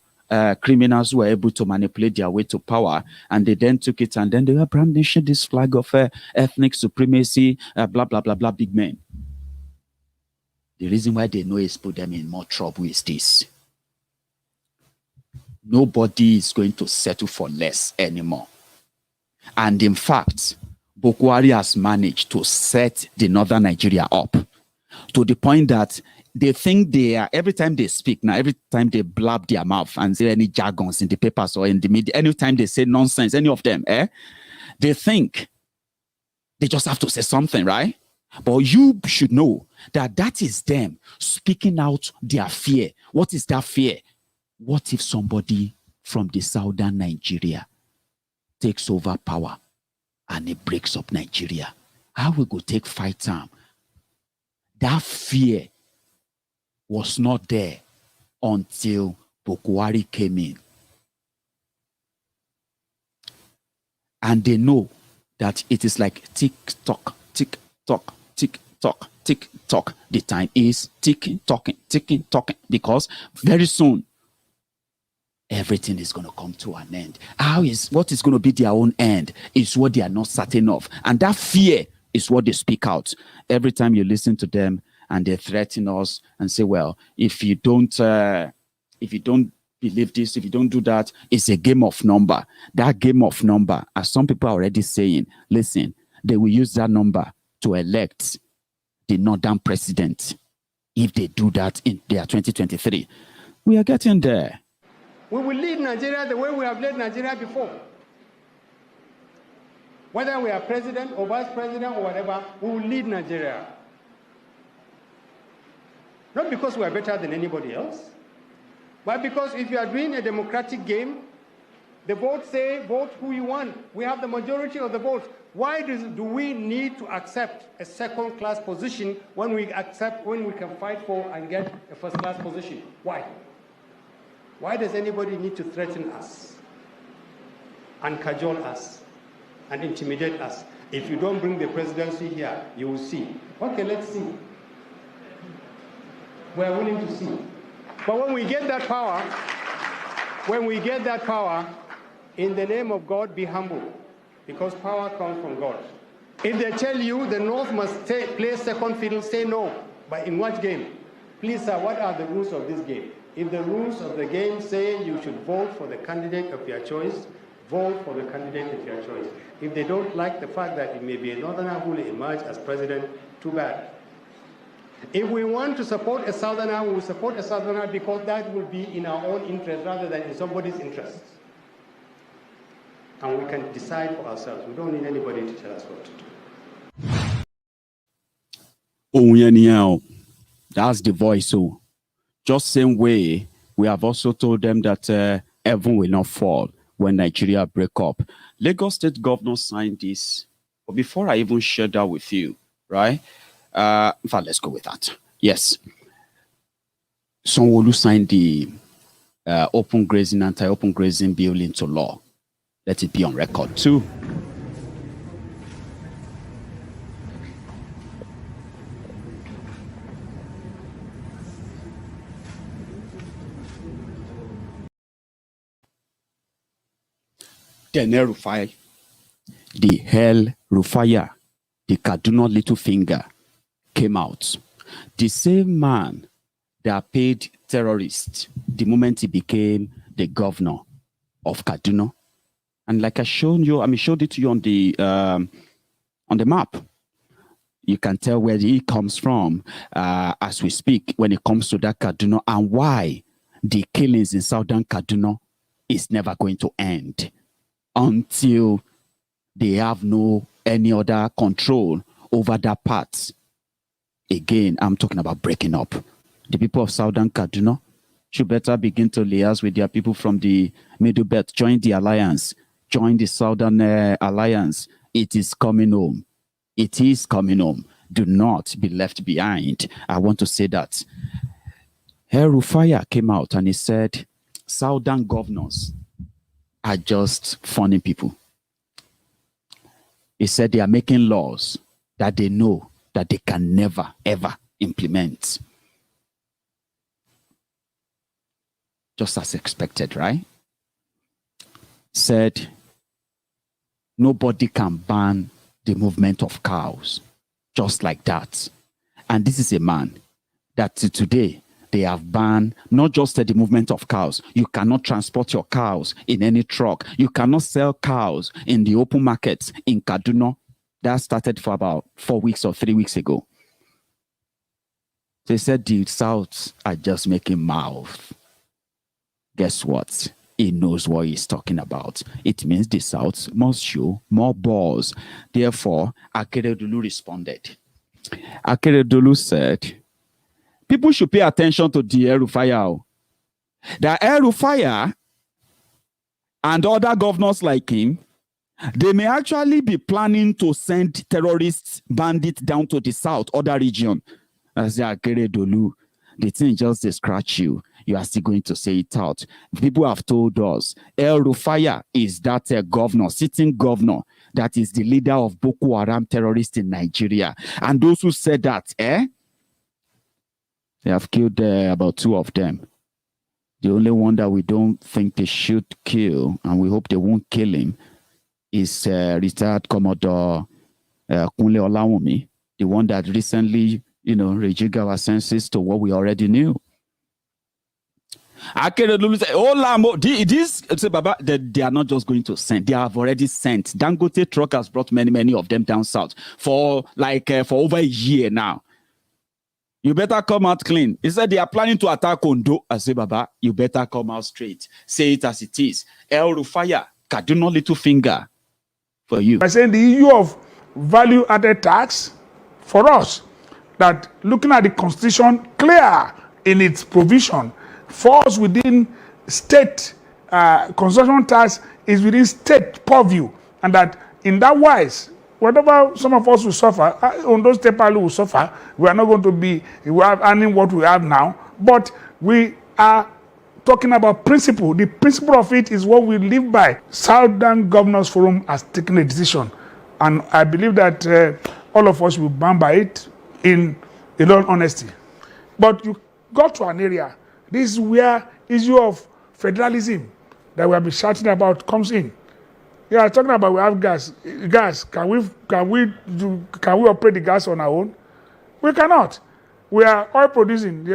criminals who were able to manipulate their way to power, and they then took it, and then they were brandishing this flag of ethnic supremacy, blah, blah, blah, blah, big men. The reason why they know it's put them in more trouble is this. Nobody is going to settle for less anymore. And in fact, Buhari has managed to set the northern Nigeria up to the point that they think they are, every time they speak now, every time they blab their mouth and say any jargons in the papers or in the media, anytime they say nonsense, any of them, they think they just have to say something, right? But you should know that that is them speaking out their fear. What is that fear? What if somebody from the southern Nigeria takes over power and it breaks up Nigeria? How we go take fight time? That fear was not there until Buhari came in. And they know that it is like tick-tock, tick-tock, tick-tock, tick-tock. The time is ticking, talking, because very soon everything is going to come to an end. What is going to be their own end is what they are not certain of. And that fear is what they speak out. Every time you listen to them and they threaten us and say, well, if you don't believe this, if you don't do that, it's a game of number. That game of number, as some people are already saying, listen, they will use that number to elect the northern president if they do that in their 2023. We are getting there. We will lead Nigeria the way we have led Nigeria before. Whether we are president or vice president or whatever, we will lead Nigeria. Not because we are better than anybody else, but because if you are doing a democratic game, the votes say vote who you want. We have the majority of the votes. Why do we need to accept a second-class position when we can fight for and get a first-class position? Why? Why does anybody need to threaten us and cajole us and intimidate us? If you don't bring the presidency here, you will see. Okay, let's see. We are willing to see. But when we get that power, in the name of God, be humble, because power comes from God. If they tell you the North must play second fiddle, say no. But in what game? Please, sir, what are the rules of this game? If the rules of the game say you should vote for the candidate of your choice, vote for the candidate of your choice. If they don't like the fact that it may be a northerner who will emerge as president, too bad. If we want to support a southerner, we will support a southerner because that will be in our own interest rather than in somebody's interest. And we can decide for ourselves. We don't need anybody to tell us what to do. Oh, yeah, that's the voice. So, just same way, we have also told them that heaven will not fall when Nigeria break up. Lagos State Governor signed this. But before I even share that with you, right? In fact, let's go with that. Yes. Sanwo-Olu signed the open grazing, anti-open grazing bill into law. Let it be on record too. Then Elrufai, the Elrufai, the Kaduna little finger, came out. The same man that paid terrorists the moment he became the governor of Kaduna. And like I showed it to you on the map. You can tell where he comes from as we speak when it comes to that Kaduna, and why the killings in southern Kaduna is never going to end until they have no any other control over that part. Again, I'm talking about breaking up. The people of southern Kaduna should better begin to liaise with their people from the middle belt. Join the alliance. Join the southern alliance. It is coming home. It is coming home. Do not be left behind. I want to say that. Elrufai came out and he said, southern governors are just funny people. He said they are making laws that they know that they can never, ever implement. Just as expected, right? Said nobody can ban the movement of cows just like that. And this is a man that today they have banned not just the movement of cows. You cannot transport your cows in any truck. You cannot sell cows in the open markets in Kaduna. That started for about 4 weeks or 3 weeks ago. They said the South are just making mouth. Guess what? He knows what he's talking about. It means the South must show more balls. Therefore, Akeredolu responded. Akeredolu said, people should pay attention to the Elrufai. The Elrufai and other governors like him, they may actually be planning to send terrorists, bandits down to the south, other region. As Akeredolu, the thing just they scratch you. You are still going to say it out. People have told us Elrufai is that governor, sitting governor, that is the leader of Boko Haram terrorists in Nigeria. And those who said that, they have killed about 2 of them. The only one that we don't think they should kill, and we hope they won't kill him, is retired Commodore Kunle Olawumi, the one that recently, rejigged our senses to what we already knew. Akeredolu said, oh, this, Baba, they are not just going to send. They have already sent. Dangote truck has brought many of them down south for over a year now. You better come out clean. He said they are planning to attack Ondo. I say, Baba, you better come out straight. Say it as it is. Elrufai, Kaduna little finger for you. By saying the issue of value-added tax for us, that looking at the Constitution, clear in its provision, falls within state consumption tax is within state purview, and that in that wise, whatever some of us will suffer, on those state will suffer, we are not going to be earning what we have now, but we are talking about principle. The principle of it is what we live by. Southern Governors Forum has taken a decision, and I believe that all of us will bound by it in all honesty. But you got to an area. This is where issue of federalism that we have been shouting about comes in. Yeah, talking about we have gas. Gas, can we operate the gas on our own? We cannot. We are oil producing.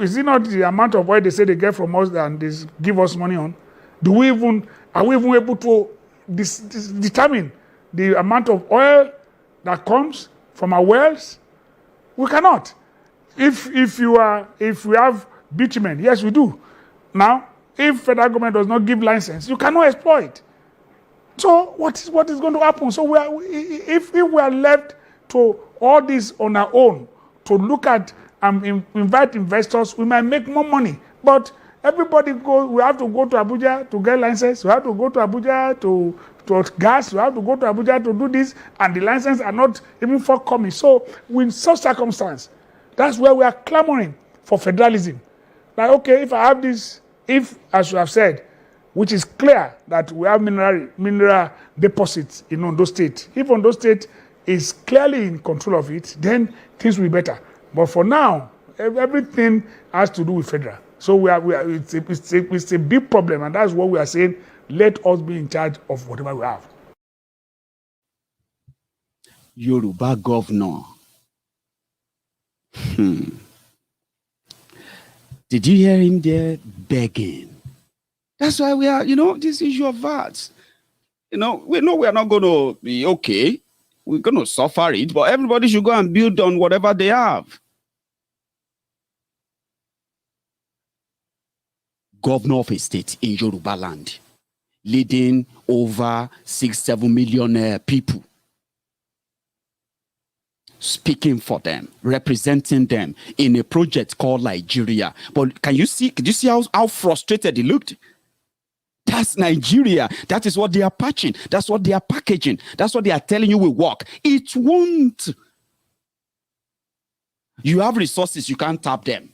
Is it not the amount of oil they say they get from us and they give us money on? Are we even able to determine the amount of oil that comes from our wells? We cannot. If we have bitumen, yes, we do. Now, if federal government does not give license, you cannot exploit. So what is going to happen? So if we are left to all this on our own, to look at and invite investors, we might make more money. But everybody we have to go to Abuja to get license. We have to go to Abuja to gas. We have to go to Abuja to do this, and the licenses are not even forthcoming. So in such circumstance, that's where we are clamoring for federalism. Like, okay, if I have this, as you have said, which is clear that we have mineral deposits in Ondo State. If Ondo State is clearly in control of it, then things will be better. But for now, everything has to do with federal. So it's a big problem, and that's what we are saying. let us be in charge of whatever we have. Yoruba governor. Did you hear him there begging? That's why we are, this issue of VAT. We know we are not going to be okay. We're going to suffer it, but everybody should go and build on whatever they have. Governor of a state in Yoruba land, leading over 6-7 million people, speaking for them, representing them in a project called Nigeria. But can you see how frustrated he looked? That's Nigeria. That is what they are patching. That's what they are packaging. That's what they are telling you will work. It won't. You have resources, you can't tap them.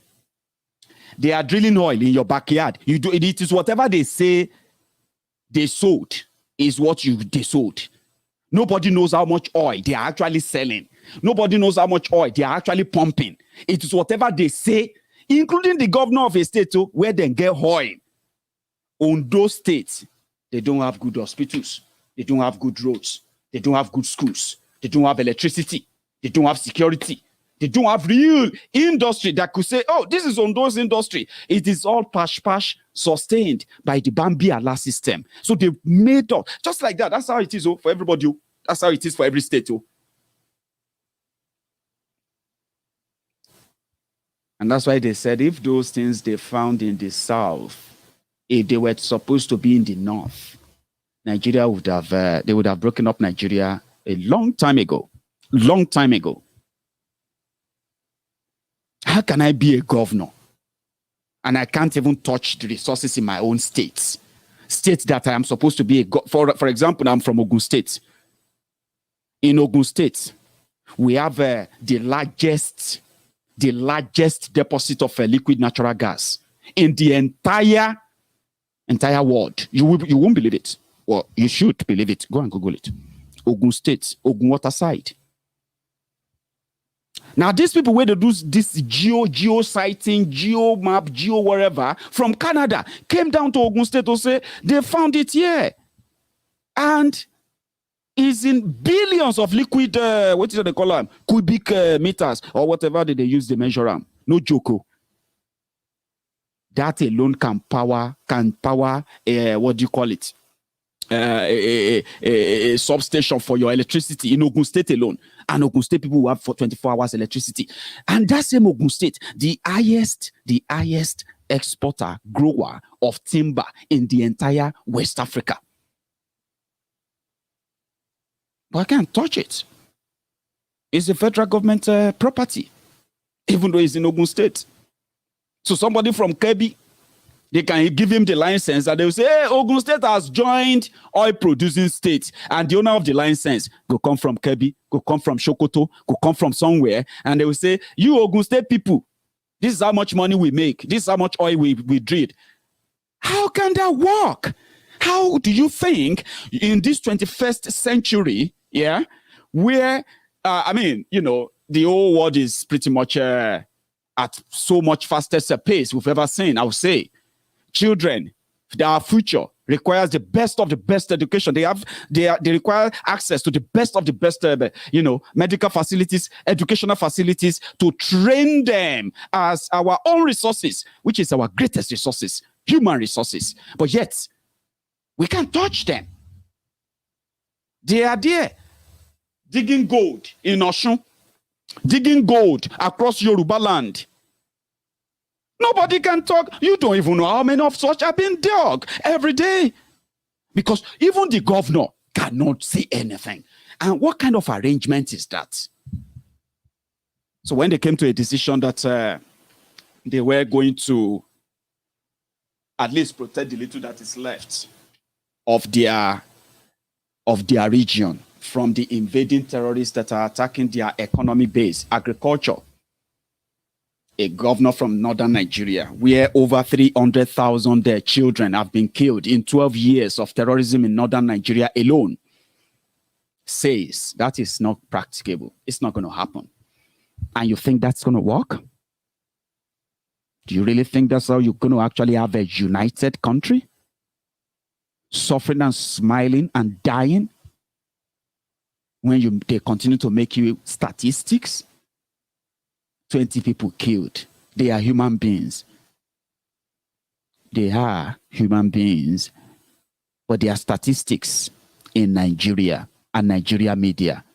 They are drilling oil in your backyard. It is whatever they say they sold is what they sold. Nobody knows how much oil they are actually selling. Nobody knows how much oil they are actually pumping. It is whatever they say, including the governor of a state where they get oil. On those states, they don't have good hospitals. They don't have good roads. They don't have good schools. They don't have electricity. They don't have security. They don't have real industry that could say, oh, this is on those industry. It is all pash sustained by the Bambi Allah system. So they've made up. Just like that. That's how it is for everybody. That's how it is for every state. And that's why they said if those things they found in the south, if they were supposed to be in the north, Nigeria would have, they would have broken up Nigeria a long time ago. Long time ago. How can I be a governor and I can't even touch the resources in my own states? States that I am supposed to be for example, I'm from Ogun State. In Ogun State, we have the largest deposit of liquid natural gas in the entire world. You won't believe it. Well, you should believe it. Go and Google it. Ogun State, Ogun Waterside. Now, these people where they do this geo sighting, geo map, geo whatever, from Canada, came down to Ogun State to say they found it here. And is in billions of liquid, what is it they call them? Cubic meters or whatever they use, they measure them. No joke. That alone can power, what do you call it? A substation for your electricity in Ogun State alone. And Ogun State people will have for 24 hours electricity. And that same Ogun State, the highest exporter, grower of timber in the entire West Africa. But I can't touch it. It's a federal government property, even though it's in Ogun State. So somebody from Kebbi, they can give him the license and they will say, hey, Ogun State has joined oil producing states. And the owner of the license will come from Kebbi, will come from Sokoto, will come from somewhere. And they will say, you Ogun State people, this is how much money we make. This is how much oil we drill. How can that work? How do you think in this 21st century, where, the whole world is pretty much at so much fastest pace we've ever seen, I would say. Children, our future requires the best of the best education. They require access to the best of the best, medical facilities, educational facilities to train them as our own resources, which is our greatest resources, human resources. But yet, we can't touch them. They are there, digging gold in Osun, digging gold across Yoruba land. Nobody can talk. You don't even know how many of such are being dug every day. Because even the governor cannot say anything. And what kind of arrangement is that? So when they came to a decision that they were going to at least protect the little that is left of their region from the invading terrorists that are attacking their economic base, agriculture, a governor from northern Nigeria, where over 300,000 children have been killed in 12 years of terrorism in northern Nigeria alone, says that is not practicable. It's not going to happen. And you think that's going to work? Do you really think that's how you're going to actually have a united country? suffering and smiling and dying when they continue to make you statistics? 20 people killed. They are human beings. They are human beings, but they are statistics in Nigeria and Nigeria media.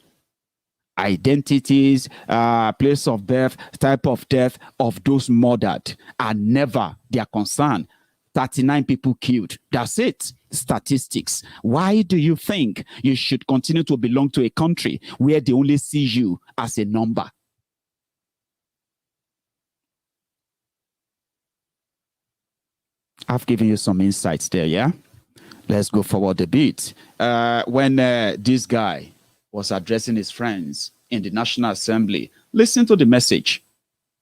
Identities, place of birth, type of death of those murdered are never their concern. 39 people killed. That's it. Statistics. Why do you think you should continue to belong to a country where they only see you as a number? I've given you some insights there, yeah? Let's go forward a bit. When this guy was addressing his friends in the National Assembly, listen to the message.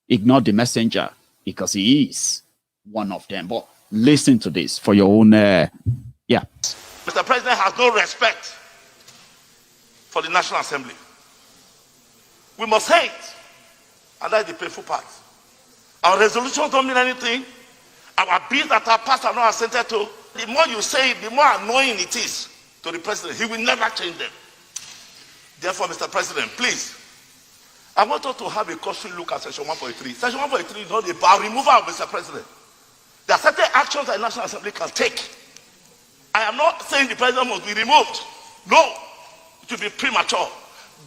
Ignore the messenger because he is one of them. But listen to this for your own, yeah. Mr. President has no respect for the National Assembly. We must hate, and that's the painful part. Our resolutions don't mean anything. Our bills that are passed are not assented to. The more you say it, the more annoying it is to the president. He will never change them. Therefore, Mr. President, please, I want us to have a cursory look at Section 1.3. Section 1.3 is not about removal of Mr. President. There are certain actions that the National Assembly can take. I am not saying the president must be removed. No, it will be premature.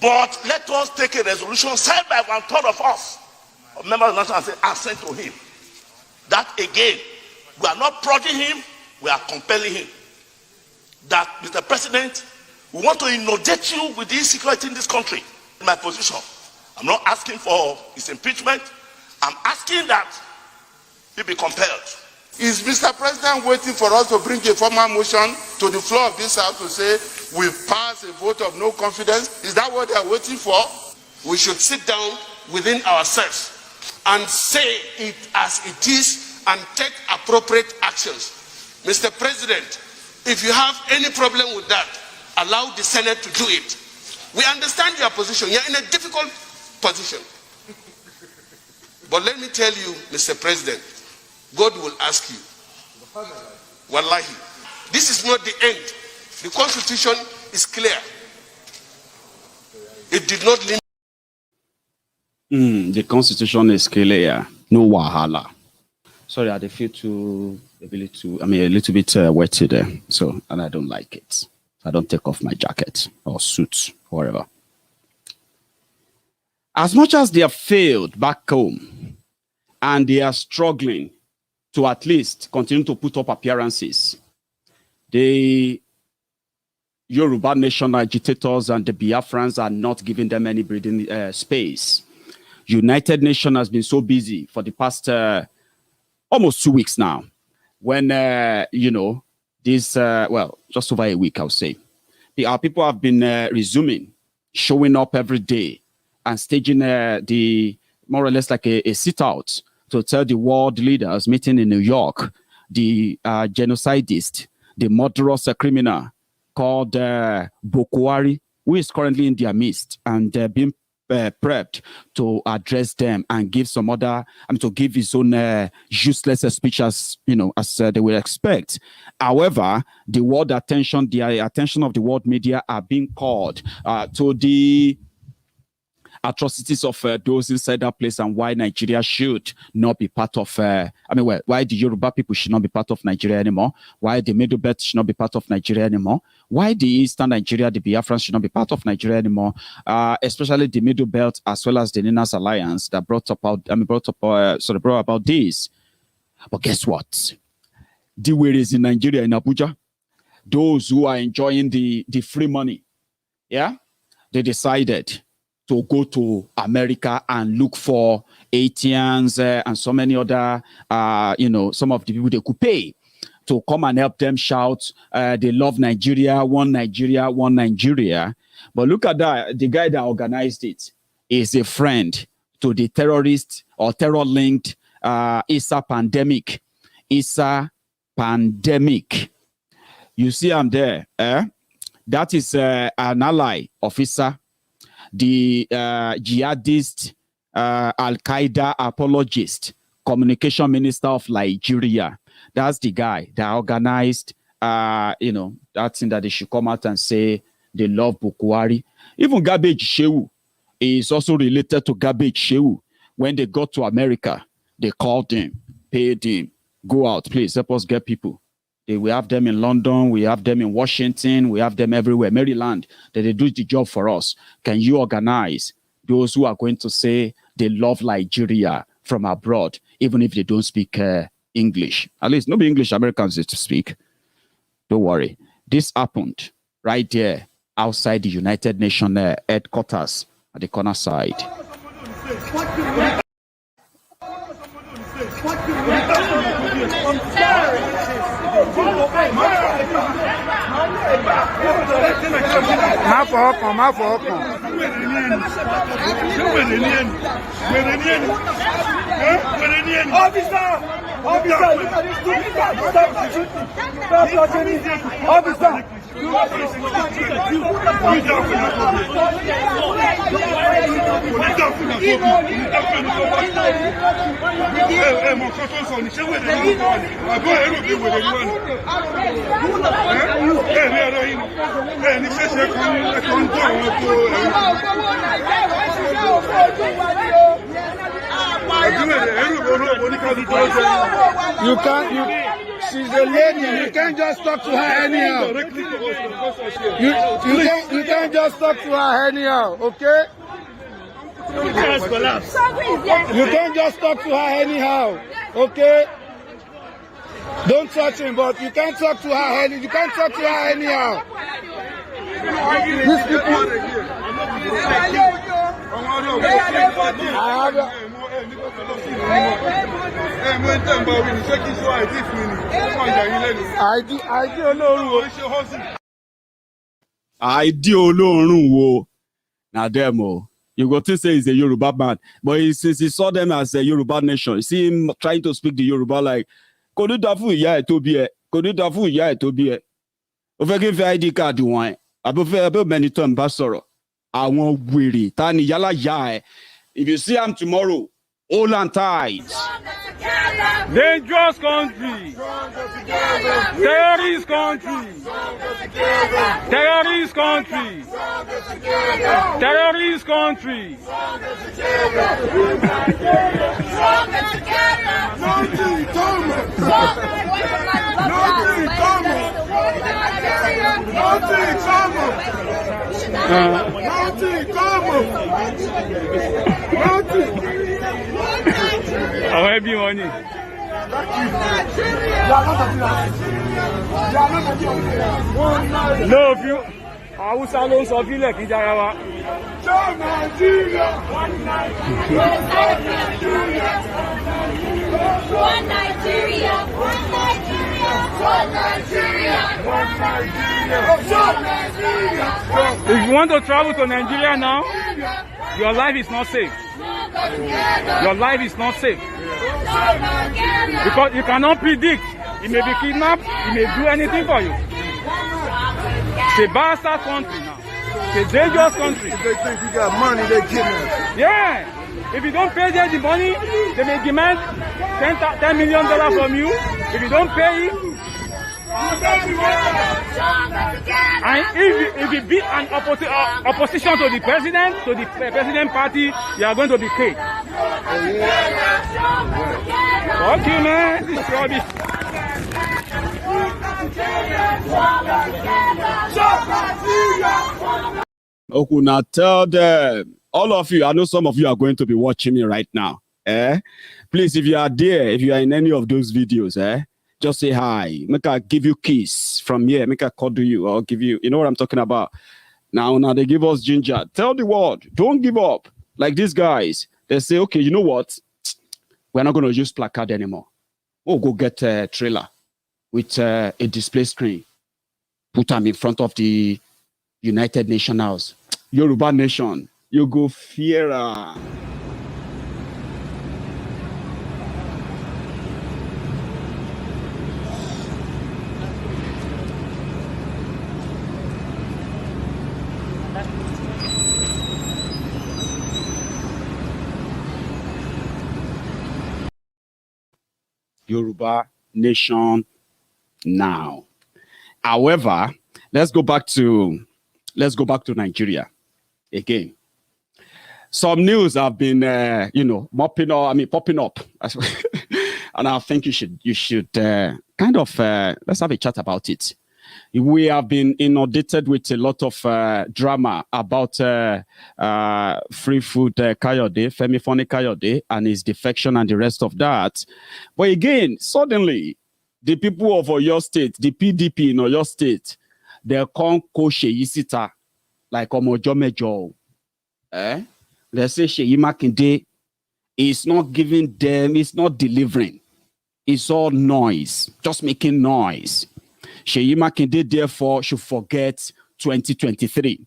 But let us take a resolution signed by 1/3 of us, of members of the National Assembly, and sent to him. That again, we are not prodding him, we are compelling him. That, Mr. President, we want to inundate you with the insecurity in this country. In my position, I'm not asking for his impeachment. I'm asking that he be compelled. Is Mr. President waiting for us to bring a formal motion to the floor of this House to say we've passed a vote of no confidence? Is that what they are waiting for? We should sit down within ourselves and say it as it is and take appropriate actions. Mr. President, if you have any problem with that, allow the Senate to do it. We understand your position. You're in a difficult position. But let me tell you, Mr. President, God will ask you. Wallahi, this is not the end. The Constitution is clear. It did not limit. The Constitution is clear. No wahala. Sorry, I feel a little bit wet today. So, and I don't like it. I don't take off my jacket or suit, whatever. As much as they have failed back home and they are struggling to at least continue to put up appearances, the Yoruba nation agitators and the Biafrans are not giving them any breathing space. United Nations has been so busy for the past almost 2 weeks now. When, this, just over a week, I'll say. Our people have been resuming, showing up every day and staging the more or less like a sit-out to tell the world leaders meeting in New York, the genocidist, the murderous criminal called Buhari, who is currently in their midst and being prepped to address them and give some other, to give his own useless speech as they will expect. However, the attention of the world media are being called to the atrocities of those inside that place and why Nigeria should not be part of, why the Yoruba people should not be part of Nigeria anymore, why the Middle-belt should not be part of Nigeria anymore, why the Eastern Nigeria, the Biafrans should not be part of Nigeria anymore, especially the Middle-belt as well as the Nigerians Alliance that brought about this. But guess what? The way is in Nigeria, in Abuja, those who are enjoying the free money, yeah, they decided to go to America and look for Haitians and so many other, some of the people they could pay to come and help them shout, they love Nigeria, one Nigeria, one Nigeria. But look at that, the guy that organized it is a friend to the terrorist or terror-linked Issa pandemic. Issa pandemic. You see I'm there. That is an ally of Issa, the jihadist, Al-Qaeda apologist, communication minister of Nigeria. That's the guy that organized you know, that thing that they should come out and say they love Buhari. Even Garbage Sheu is also related to Garbage Sheu. When they got to America, they called him, paid him, go out, please help us get people. We have them in London, we have them in Washington, we have them everywhere, Maryland, that they do the job for us. Can you organize those who are going to say they love Nigeria from abroad, even if they don't speak English? At least nobody English Americans to speak. Don't worry. This happened right there outside the United Nations headquarters at the corner side. You can't. She's a lady. You can't just talk to her anyhow. You can't just talk to her anyhow. Okay. You can't just talk to her anyhow. Okay. Don't touch him, but you can't talk to her. You can't talk to her anyhow. These people. I do now demo. You got to say he's a Yoruba man, but since he saw them as a Yoruba nation, you see him trying to speak the Yoruba like Kodu dafu ya etobie, Kodu dafu ya etobie. Ofeke fe ID card one. Abe many ton basoro. I want weary. Tani yala ya. If you see him tomorrow, all and tight. Dangerous country. Terrorist country. Terrorist country. Terrorist country. How have you on it? No, if you I was alone so feel like Nigeria. One Nigeria, one Nigeria, one Nigeria, one Nigeria. If you want to travel to Nigeria now, your life is not safe. Your life is not safe. Because you cannot predict. He may be kidnapped, he may do anything for you. It's a bastard country now. It's a dangerous country. If they think you got money, they kidnap. Yeah. If you don't pay them the money, they may demand $10 million from you. If you don't pay it, and if you be an opposition to the president party, you are going to be killed. Fuck you, man. This is rubbish. Okay, now tell them, all of you, I know some of you are going to be watching me right now. Please, if you are there, if you are in any of those videos, just say hi. Make I give you kiss from here. Make I cuddle you. I'll give you, you know what I'm talking about. Now they give us ginger. Tell the world, don't give up. Like these guys, they say, okay, you know what? We're not going to use placard anymore. We'll go get a trailer with a display screen. Put them in front of the United Nations House. Yoruba nation, you go fearer. Yoruba nation now. However, let's go back to Nigeria again. Some news have been, popping up, and I think you should kind of let's have a chat about it. We have been inundated with a lot of drama about free food Kayode, Femi Fani Kayode, and his defection and the rest of that. But again, suddenly, the people of Oyo State, the PDP in Oyo State, they can't call Sheu Sita like Omojomejo. They say Seyi Makinde is not giving them, it's not delivering. It's all noise, just making noise. Seyi Makinde, therefore, should forget 2023.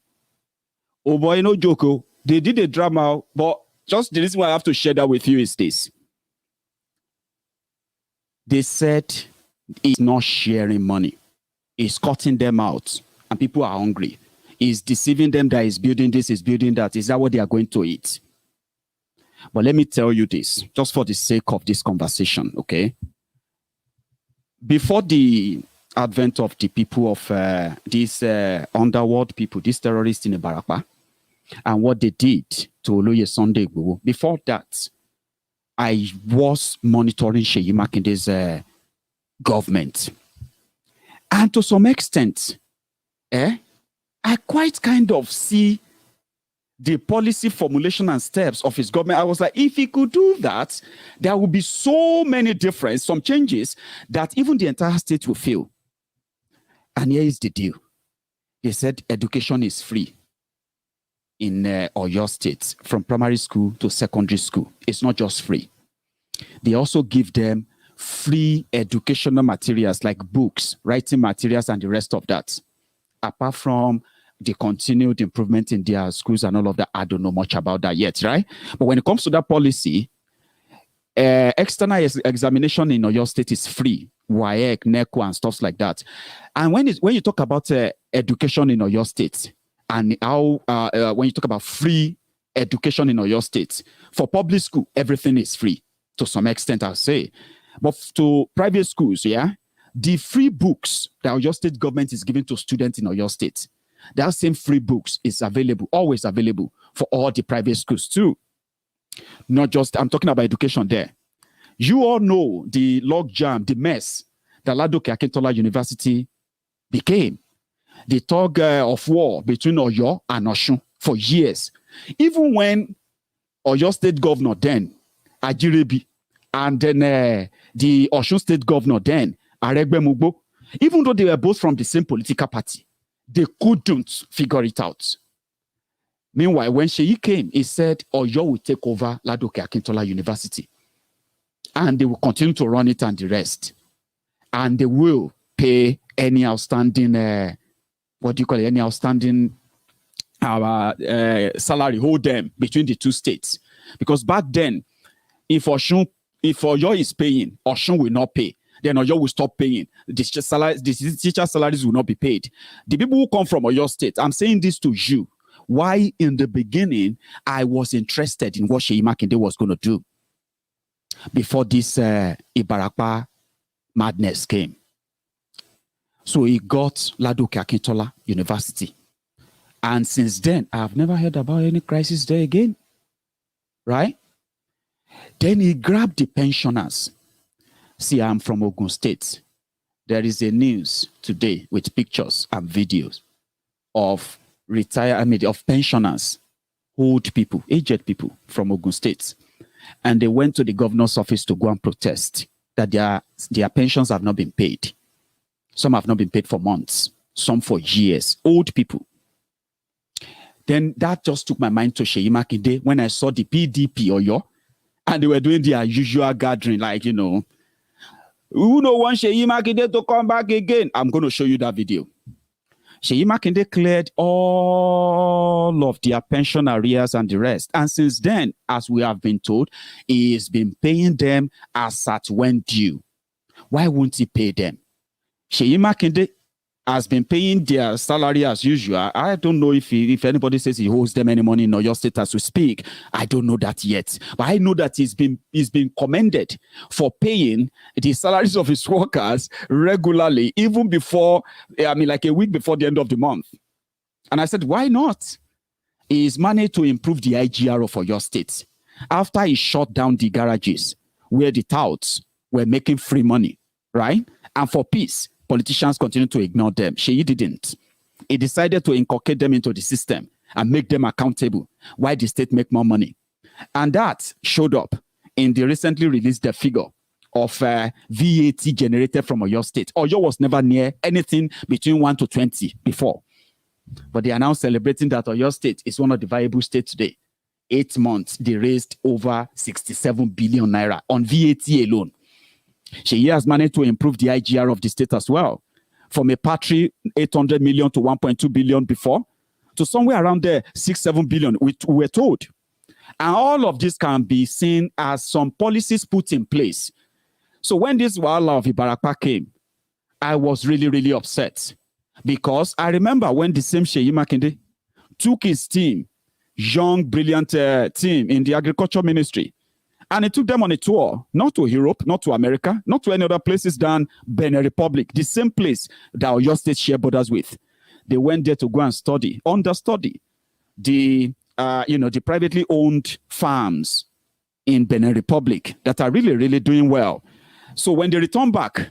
Oh boy, no joke. They did a drama, but just the reason why I have to share that with you is this. They said it's not sharing money. It's cutting them out, and people are hungry. It's deceiving them that it's building this, it's building that. Is that what they are going to eat? But let me tell you this, just for the sake of this conversation, okay? Before the advent of the people of these underworld people, these terrorists in Ibarapa, and what they did to Oloye Sunday Igboho, before that, I was monitoring Seyi Makinde's government. And to some extent, I quite kind of see the policy formulation and steps of his government. I was like, if he could do that, there would be so many difference, some changes that even the entire state will feel. And here is the deal. They said education is free in Oyo State, from primary school to secondary school. It's not just free. They also give them free educational materials like books, writing materials, and the rest of that. Apart from the continued improvement in their schools and all of that, I don't know much about that yet, right? But when it comes to that policy, external examination in Oyo State is free. WAEC, NECO, and stuff like that. And when you talk about education in Oyo State, and how when you talk about free education in Oyo State, for public school, everything is free to some extent, I'll say. But to private schools, the free books that Oyo State government is giving to students in Oyo State, that same free books is available, always available for all the private schools too. Not just, I'm talking about education there. You all know the logjam, the mess that Ladoke Akintola University became. The tug of war between Oyo and Osun for years. Even when Oyo State Governor then, Ajirebi, and then the Osun State Governor then, Aregbe Mugbo, even though they were both from the same political party, they couldn't figure it out. Meanwhile, when Sheu came, he said Oyo will take over Ladoke Akintola University. And they will continue to run it and the rest. And they will pay any outstanding, any outstanding salary, hold them between the two states. Because back then, if Oyo is paying, Osun will not pay. Then Oyo will stop paying. The teacher salaries will not be paid. The people who come from Oyo State, I'm saying this to you. Why in the beginning, I was interested in what Seyi Makinde was going to do before this Ibarapa madness came. So he got Ladoke Akintola University. And since then, I've never heard about any crisis there again. Right? Then he grabbed the pensioners. See, I'm from Ogun State. There is a news today with pictures and videos of of pensioners, old people, aged people from Ogun State. And they went to the governor's office to go and protest that their pensions have not been paid. Some have not been paid for months, some for years. Old people. Then that just took my mind to Seyi Makinde when I saw the PDP Oyo, and they were doing their usual gathering, like, who don't want Seyi Makinde to come back again? I'm going to show you that video. Seyi Makinde cleared all of their pension arrears and the rest. And since then, as we have been told, he has been paying them as at when due. Why won't he pay them? Seyi Makinde has been paying their salary as usual. I don't know if anybody says he owes them any money in your state as we speak. I don't know that yet. But I know that he's been commended for paying the salaries of his workers regularly, even before, like a week before the end of the month. And I said, why not? He's managed to improve the IGR for your state. After he shut down the garages where the touts were making free money, right? And for peace, politicians continue to ignore them. Sheu didn't. He decided to inculcate them into the system and make them accountable while the state make more money. And that showed up in the recently released figure of VAT generated from Oyo State. Oyo was never near anything between 1 to 20 before. But they are now celebrating that Oyo State is one of the viable states today. 8 months, they raised over 67 billion naira on VAT alone. Sheu has managed to improve the IGR of the state as well, from a paltry 800 million to 1.2 billion before, to somewhere around there, 6-7 billion, we were told. And all of this can be seen as some policies put in place. So when this Wahala of Ibarapa came, I was really, really upset, because I remember when the same Seyi Makinde took his team, young, brilliant team in the agriculture ministry, and he took them on a tour, not to Europe, not to America, not to any other places than Benin Republic, the same place that Oyo State share borders with. They went there to go and understudy the privately owned farms in Benin Republic that are really, really doing well. So when they return back to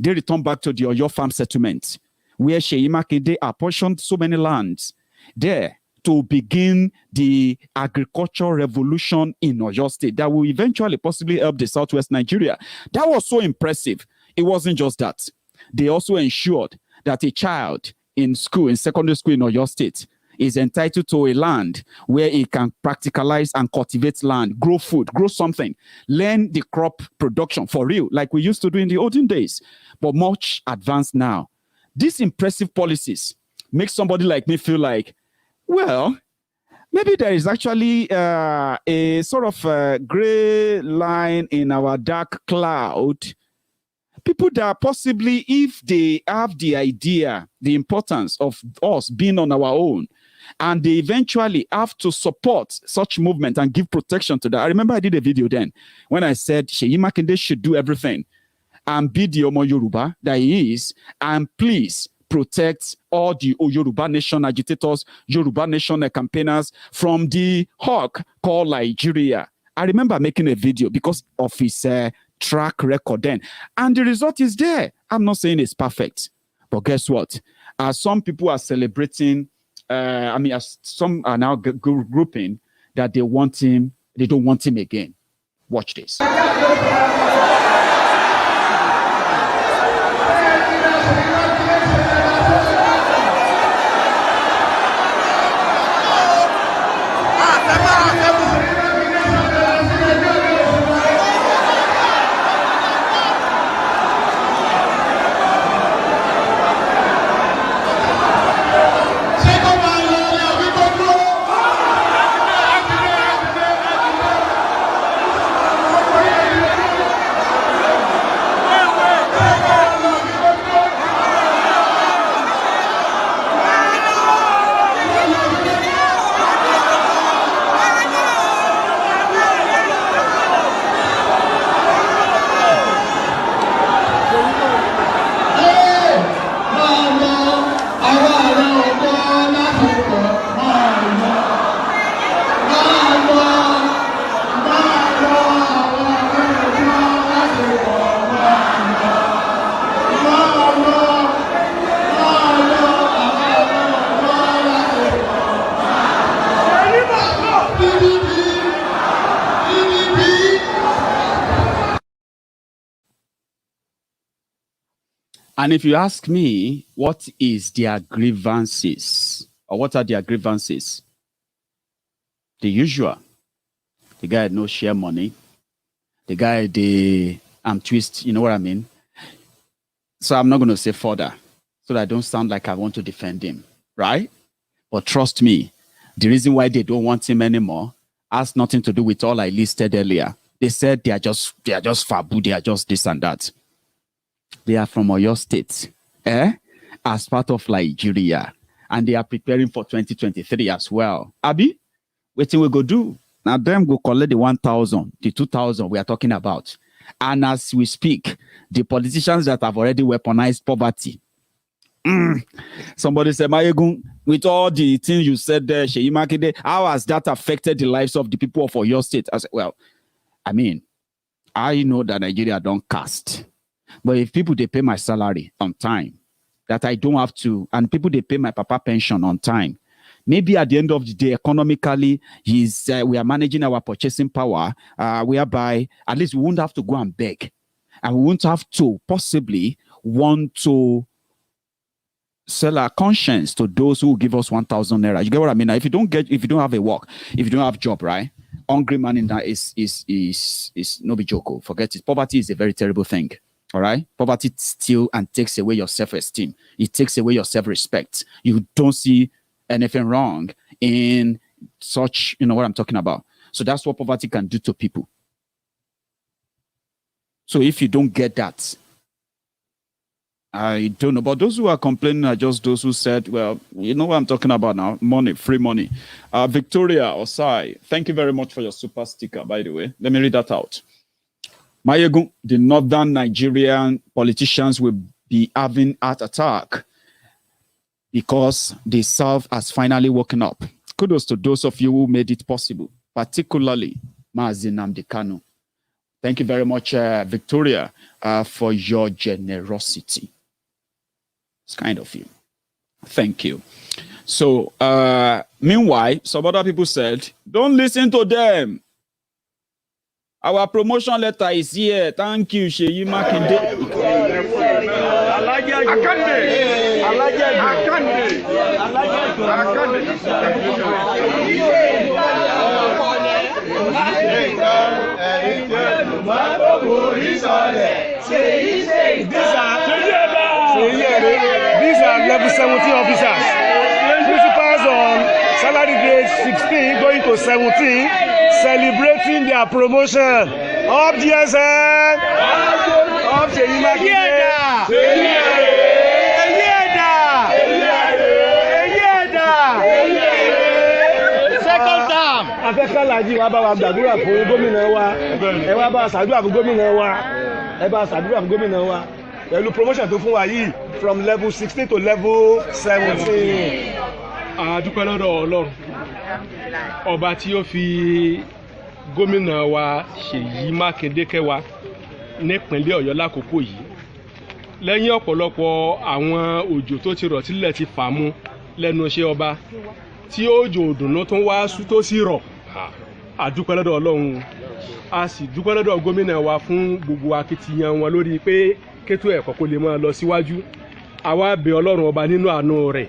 the Oyo farm settlement, where Seyi Makinde apportioned so many lands there to begin the agricultural revolution in Oyo State that will eventually possibly help the Southwest Nigeria. That was so impressive. It wasn't just that. They also ensured that a child in secondary school in Oyo State, is entitled to a land where he can practicalize and cultivate land, grow food, grow something, learn the crop production for real, like we used to do in the olden days, but much advanced now. These impressive policies make somebody like me feel like, well, maybe there is actually a sort of gray line in our dark cloud. People that possibly, if they have the idea, the importance of us being on our own, and they eventually have to support such movement and give protection to that. I remember I did a video then when I said Seyi Makinde should do everything and be the Omo Yoruba that he is, and please protect all the Yoruba Nation agitators, Yoruba Nation campaigners from the hawk called Nigeria. I remember making a video because of his track record then. And the result is there. I'm not saying it's perfect. But guess what? Some people are celebrating, as some are now grouping that they want him, they don't want him again. Watch this. And if you ask me, what is their grievances? Or what are their grievances? The usual. The guy had no share money. The guy, I'm twist, you know what I mean? So I'm not going to say further, so that I don't sound like I want to defend him, right? But trust me, the reason why they don't want him anymore has nothing to do with all I listed earlier. They said they are just fabu, they are just this and that. They are from Oyo State. as part of Nigeria, and they are preparing for 2023 as well. Abi, what we go do? Now them go collect the 1,000, the 2,000 we are talking about. And as we speak, the politicians that have already weaponized poverty. Somebody said, Mayegun, with all the things you said there, Sheu Makinde, how has that affected the lives of the people of your state? I said, well, I mean, I know that Nigeria don't cast. But if people, they pay my salary on time, that I don't have to, and people, they pay my papa pension on time, maybe at the end of the day, economically, we are managing our purchasing power, whereby at least we won't have to go and beg. And we won't have to possibly want to sell our conscience to those who give us 1,000 naira. You get what I mean? Now, if you don't have a work, if you don't have a job, right? Hungry man in that is no be joke. Forget it. Poverty is a very terrible thing. All right? Poverty steals and takes away your self-esteem. It takes away your self-respect. You don't see anything wrong in such, you know what I'm talking about. So that's what poverty can do to people. So if you don't get that, I don't know. But those who are complaining are just those who said, well, you know what I'm talking about now? Money, free money. Victoria Osai, thank you very much for your super sticker, by the way. Let me read that out. Mayegun, the northern Nigerian politicians will be having heart attack because the South has finally woken up. Kudos to those of you who made it possible, particularly Mazi Nnamdi Kanu. Thank you very much, Victoria, for your generosity. It's kind of you. Thank you. So, meanwhile, some other people said, don't listen to them. Our promotion letter is here. Thank you, Sheu Makinde. These are level 70 officers. Principals on salary grade 16 going to 17, celebrating their promotion. Up GSM! Up Sheu Makinde! Second term! Afẹ́ká làjí wa bá wa gbàdúrà fún gómìnà wa. Ẹ wá bá wa ṣàdúrà fún gómìnà wa. Ẹ bá wa ṣàdúrà fún gómìnà wa. Pẹ̀lú promotion tó fún wa yìí from level 16 to level 17. A dúpẹ́ lọ́dọ̀ Ọlọ́run. Ọba tí ó fi gómìnà wa Ṣèyí Mákindé kẹwàá nípínlẹ̀ Ọ̀yọ́ lákòókò yìí. Lẹ́yìn ọ̀pọ̀lọpọ̀ àwọn òjò tó ti rọ̀ tílẹ̀ ti fà mú lẹ́nu iṣẹ́ ọba tí òjò òdùnnú tó wá sú tó sì rọ̀. A dúpẹ́ lọ́dọ̀ Ọlọ́run. A sì dúpẹ́ lọ́dọ̀ gómìnà wa fún gbogbo akitiyan wọn lórí pé kétò ẹ̀kọ́ kó lè máa lọ síwájú. Àwa bẹ̀ Ọlọ́run ọba nínú àánú rẹ̀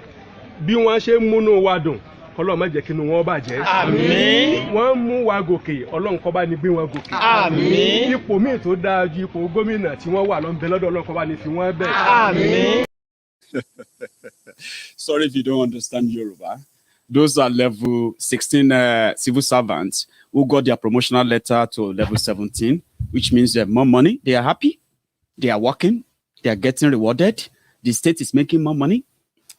bí wọ́n ṣe múnú wa dùn Ọlọ́run má jẹ́ kí inú wọn bàjẹ́. Àmín. Wọ́n mú wa gòkè Ọlọ́run kó bá ní gbé wọn gòkè. Àmín. Ipò míì tó dáa ju ipò gómìnà tí wọ́n wà lọ ń bẹ lọ́dọ̀ Ọlọ́run kó bá ní fi wọ́n bẹ̀. Àmín. Sorry if you don't understand Yoruba. Those are level 16 civil servants who got their promotional letter to level 17, which means they have more money. They are happy. They are working. They are getting rewarded. The state is making more money.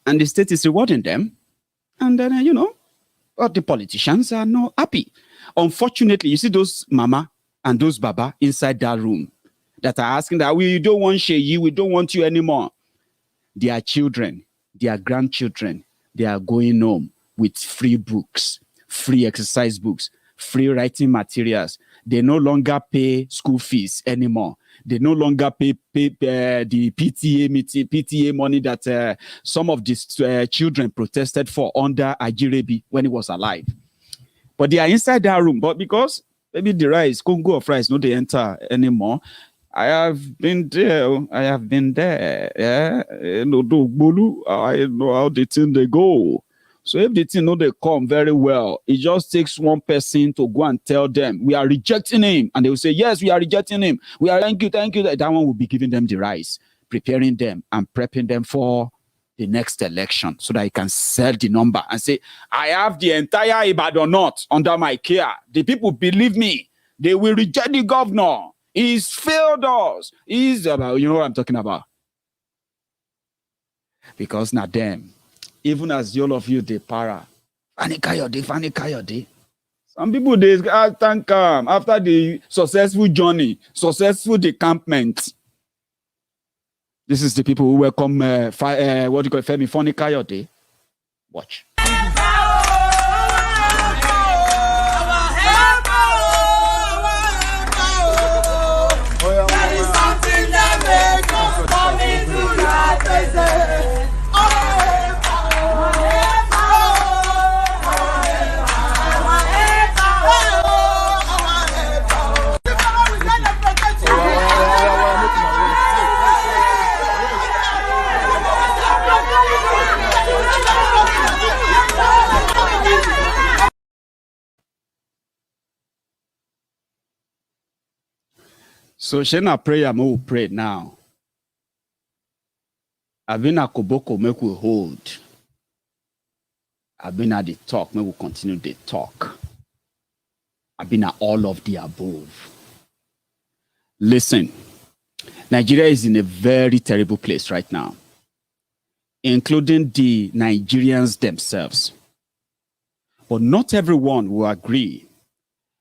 And the state is rewarding them. And then, but the politicians are not happy. Unfortunately, you see those mama and those baba inside that room that are asking that we don't want Sheu, we don't want you anymore. Their children, their grandchildren, they are going home with free books, free exercise books, free writing materials. They no longer pay school fees anymore. They no longer pay the PTA money that some of these children protested for under Ajirebi when he was alive. But they are inside that room. But because maybe the rice, Congo of rice, no they enter anymore. I have been there. Yeah, I know how the thing they go. So if the thing they come very well, it just takes one person to go and tell them, we are rejecting him. And they will say, yes, we are rejecting him. We are thank you. That one will be giving them the rice, preparing them and prepping them for the next election so that he can sell the number and say, I have the entire Ibadan North under my care. The people believe me. They will reject the governor. He's failed us. He's about, you know what I'm talking about. Because now them, even as all of you, they para. Fani Kayode. Some people, they thank after the successful journey, successful decampment. This is the people who welcome, what do you call it, Femi Fani Kayode. Watch. There is something that makes us come into that place. So Shena prayer, we will pray now. I've been at Koboko, make we hold. I've been at the talk, make we continue the talk. I've been at all of the above. Listen, Nigeria is in a very terrible place right now, including the Nigerians themselves. But not everyone will agree,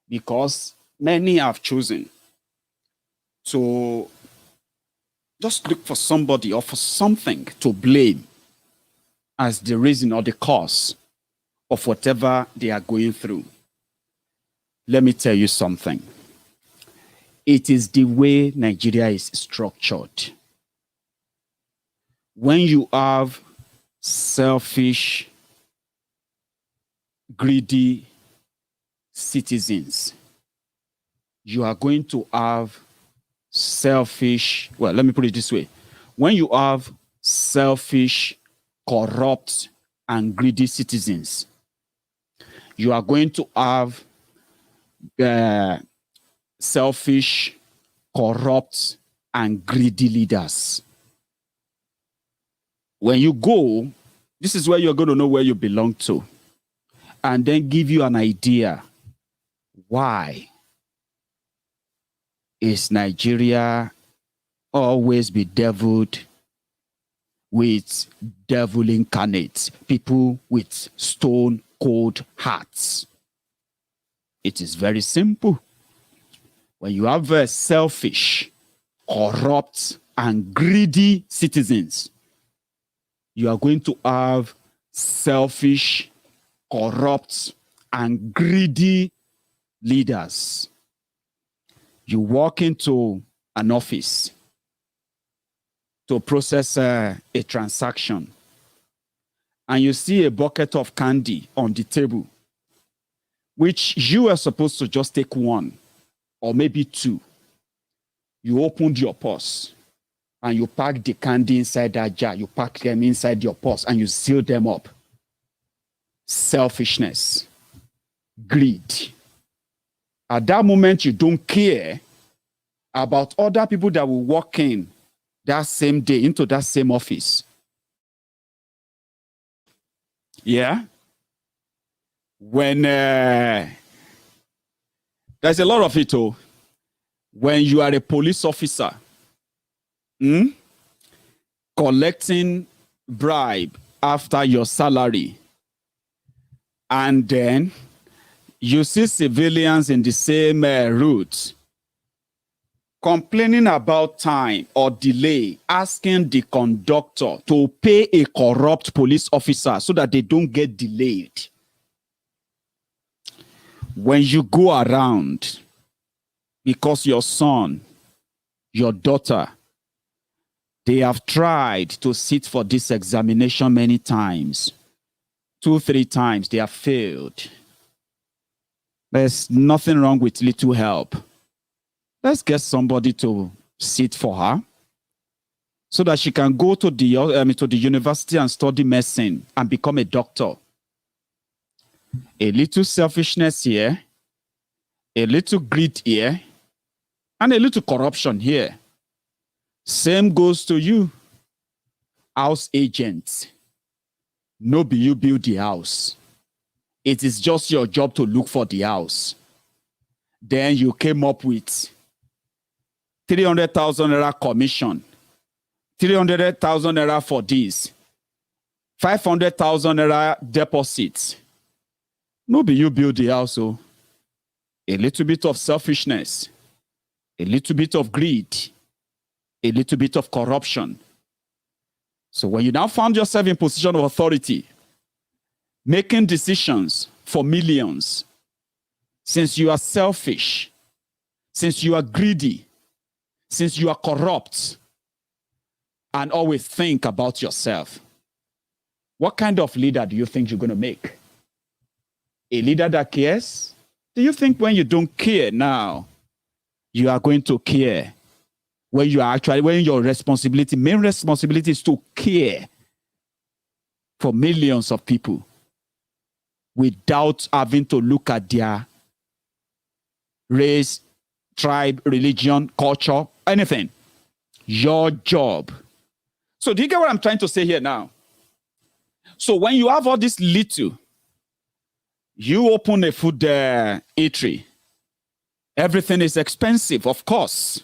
because many have chosen to just look for somebody or for something to blame as the reason or the cause of whatever they are going through. Let me tell you something. It is the way Nigeria is structured. When you have selfish, greedy citizens, you are going to have selfish, well, let me put it this way. When you have selfish, corrupt, and greedy citizens, you are going to have selfish, corrupt, and greedy leaders. When you go, this is where you're going to know where you belong to, and then give you an idea why is Nigeria always bedeviled with devil incarnate, people with stone cold hearts. It is very simple. When you have selfish, corrupt, and greedy citizens, you are going to have selfish, corrupt, and greedy leaders. You walk into an office to process a transaction, and you see a bucket of candy on the table, which you are supposed to just take one or maybe two. You opened your purse and you pack the candy inside that jar. You pack them inside your purse and you seal them up. Selfishness, greed. At that moment, you don't care about other people that will walk in that same day into that same office. Yeah? When there's a lot of it, oh. When you are a police officer, collecting bribe after your salary, and then you see civilians in the same route complaining about time or delay, asking the conductor to pay a corrupt police officer so that they don't get delayed. When you go around because your son, your daughter, they have tried to sit for this examination many times, 2-3 times, they have failed. There's nothing wrong with little help. Let's get somebody to sit for her so that she can go to the university and study medicine and become a doctor. A little selfishness here, a little greed here, and a little corruption here. Same goes to you, house agents. No be you build the house. It is just your job to look for the house. Then you came up with 300,000 naira commission, 300,000 naira for this, 500,000 naira deposit. No be you build the house, so a little bit of selfishness, a little bit of greed, a little bit of corruption. So when you now found yourself in position of authority, making decisions for millions, since you are selfish, since you are greedy, since you are corrupt, and always think about yourself, what kind of leader do you think you're going to make? A leader that cares? Do you think when you don't care now, you are going to care? When you are actually, when your responsibility, main responsibility is to care for millions of people without having to look at their race, tribe, religion, culture, anything. Your job. So do you get what I'm trying to say here now? So when you have all this little, you open a food eatery. Everything is expensive, of course.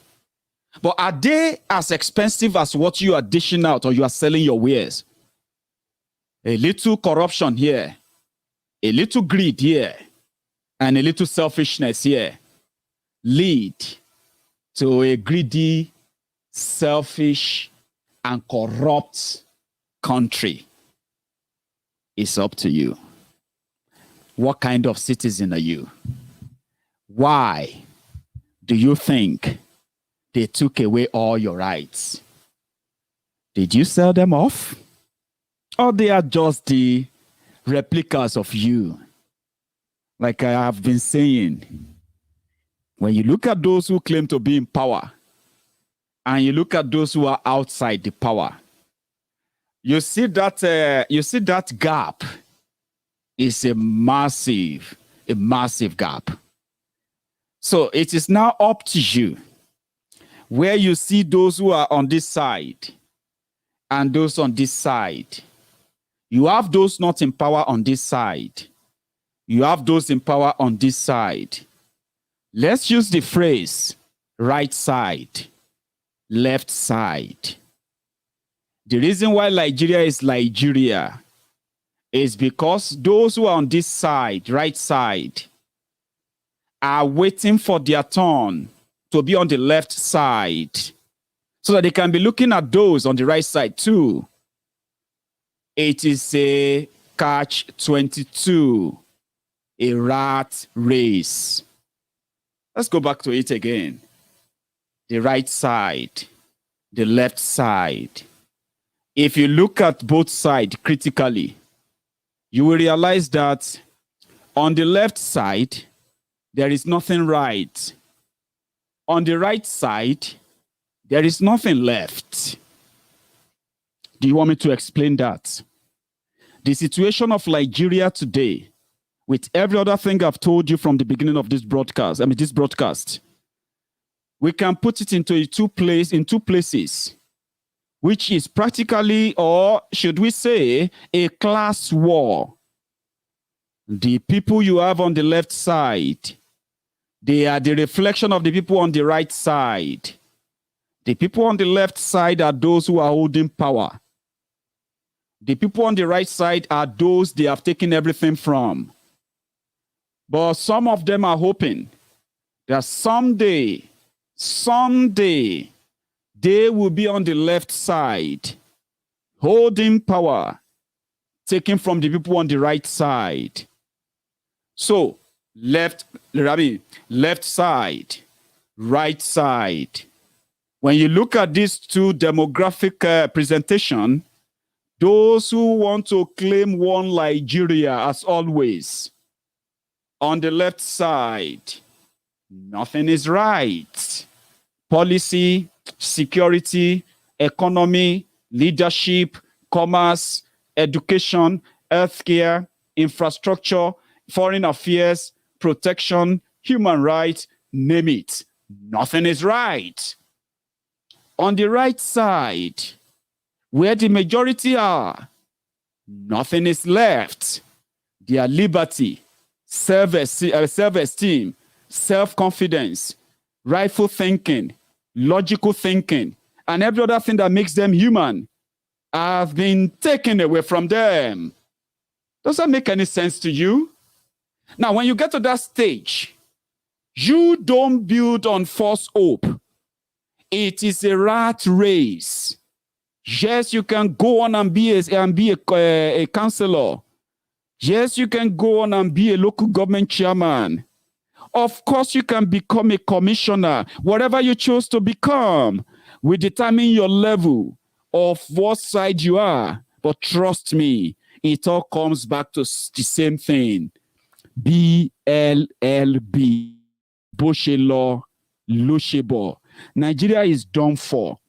But are they as expensive as what you are dishing out or you are selling your wares? A little corruption here, a little greed here, and a little selfishness here lead to a greedy, selfish, and corrupt country. It's up to you. What kind of citizen are you? Why do you think they took away all your rights? Did you sell them off? Or they are just the replicas of you? Like I have been saying, when you look at those who claim to be in power, and you look at those who are outside the power, you see that gap is a massive gap. So it is now up to you, where you see those who are on this side and those on this side. You have those not in power on this side. You have those in power on this side. Let's use the phrase right side, left side. The reason why Nigeria is Nigeria is because those who are on this side, right side, are waiting for their turn to be on the left side so that they can be looking at those on the right side too. It is a catch-22, a rat race. Let's go back to it again. The right side, the left side. If you look at both sides critically, you will realize that on the left side, there is nothing right. On the right side, there is nothing left. Do you want me to explain that? The situation of Nigeria today, with every other thing I've told you from the beginning of this broadcast, we can put it into two places, which is practically, or should we say, a class war. The people you have on the left side, they are the reflection of the people on the right side. The people on the left side are those who are holding power. The people on the right side are those they have taken everything from. But some of them are hoping that someday, they will be on the left side, holding power, taken from the people on the right side. So, left side, right side. When you look at these two demographic presentation, those who want to claim one Nigeria as always, on the left side, nothing is right. Policy, security, economy, leadership, commerce, education, healthcare, infrastructure, foreign affairs, protection, human rights, name it. Nothing is right. On the right side, where the majority are, nothing is left. Their liberty, self-esteem, self-confidence, rightful thinking, logical thinking, and every other thing that makes them human have been taken away from them. Does that make any sense to you? Now, when you get to that stage, you don't build on false hope. It is a rat race. Yes, you can go on and be a councillor. Yes, you can go on and be a local government chairman. Of course, you can become a commissioner. Whatever you choose to become will determine your level of what side you are. But trust me, it all comes back to the same thing. BLLB. Boshelo, Loshebo. Nigeria is done for.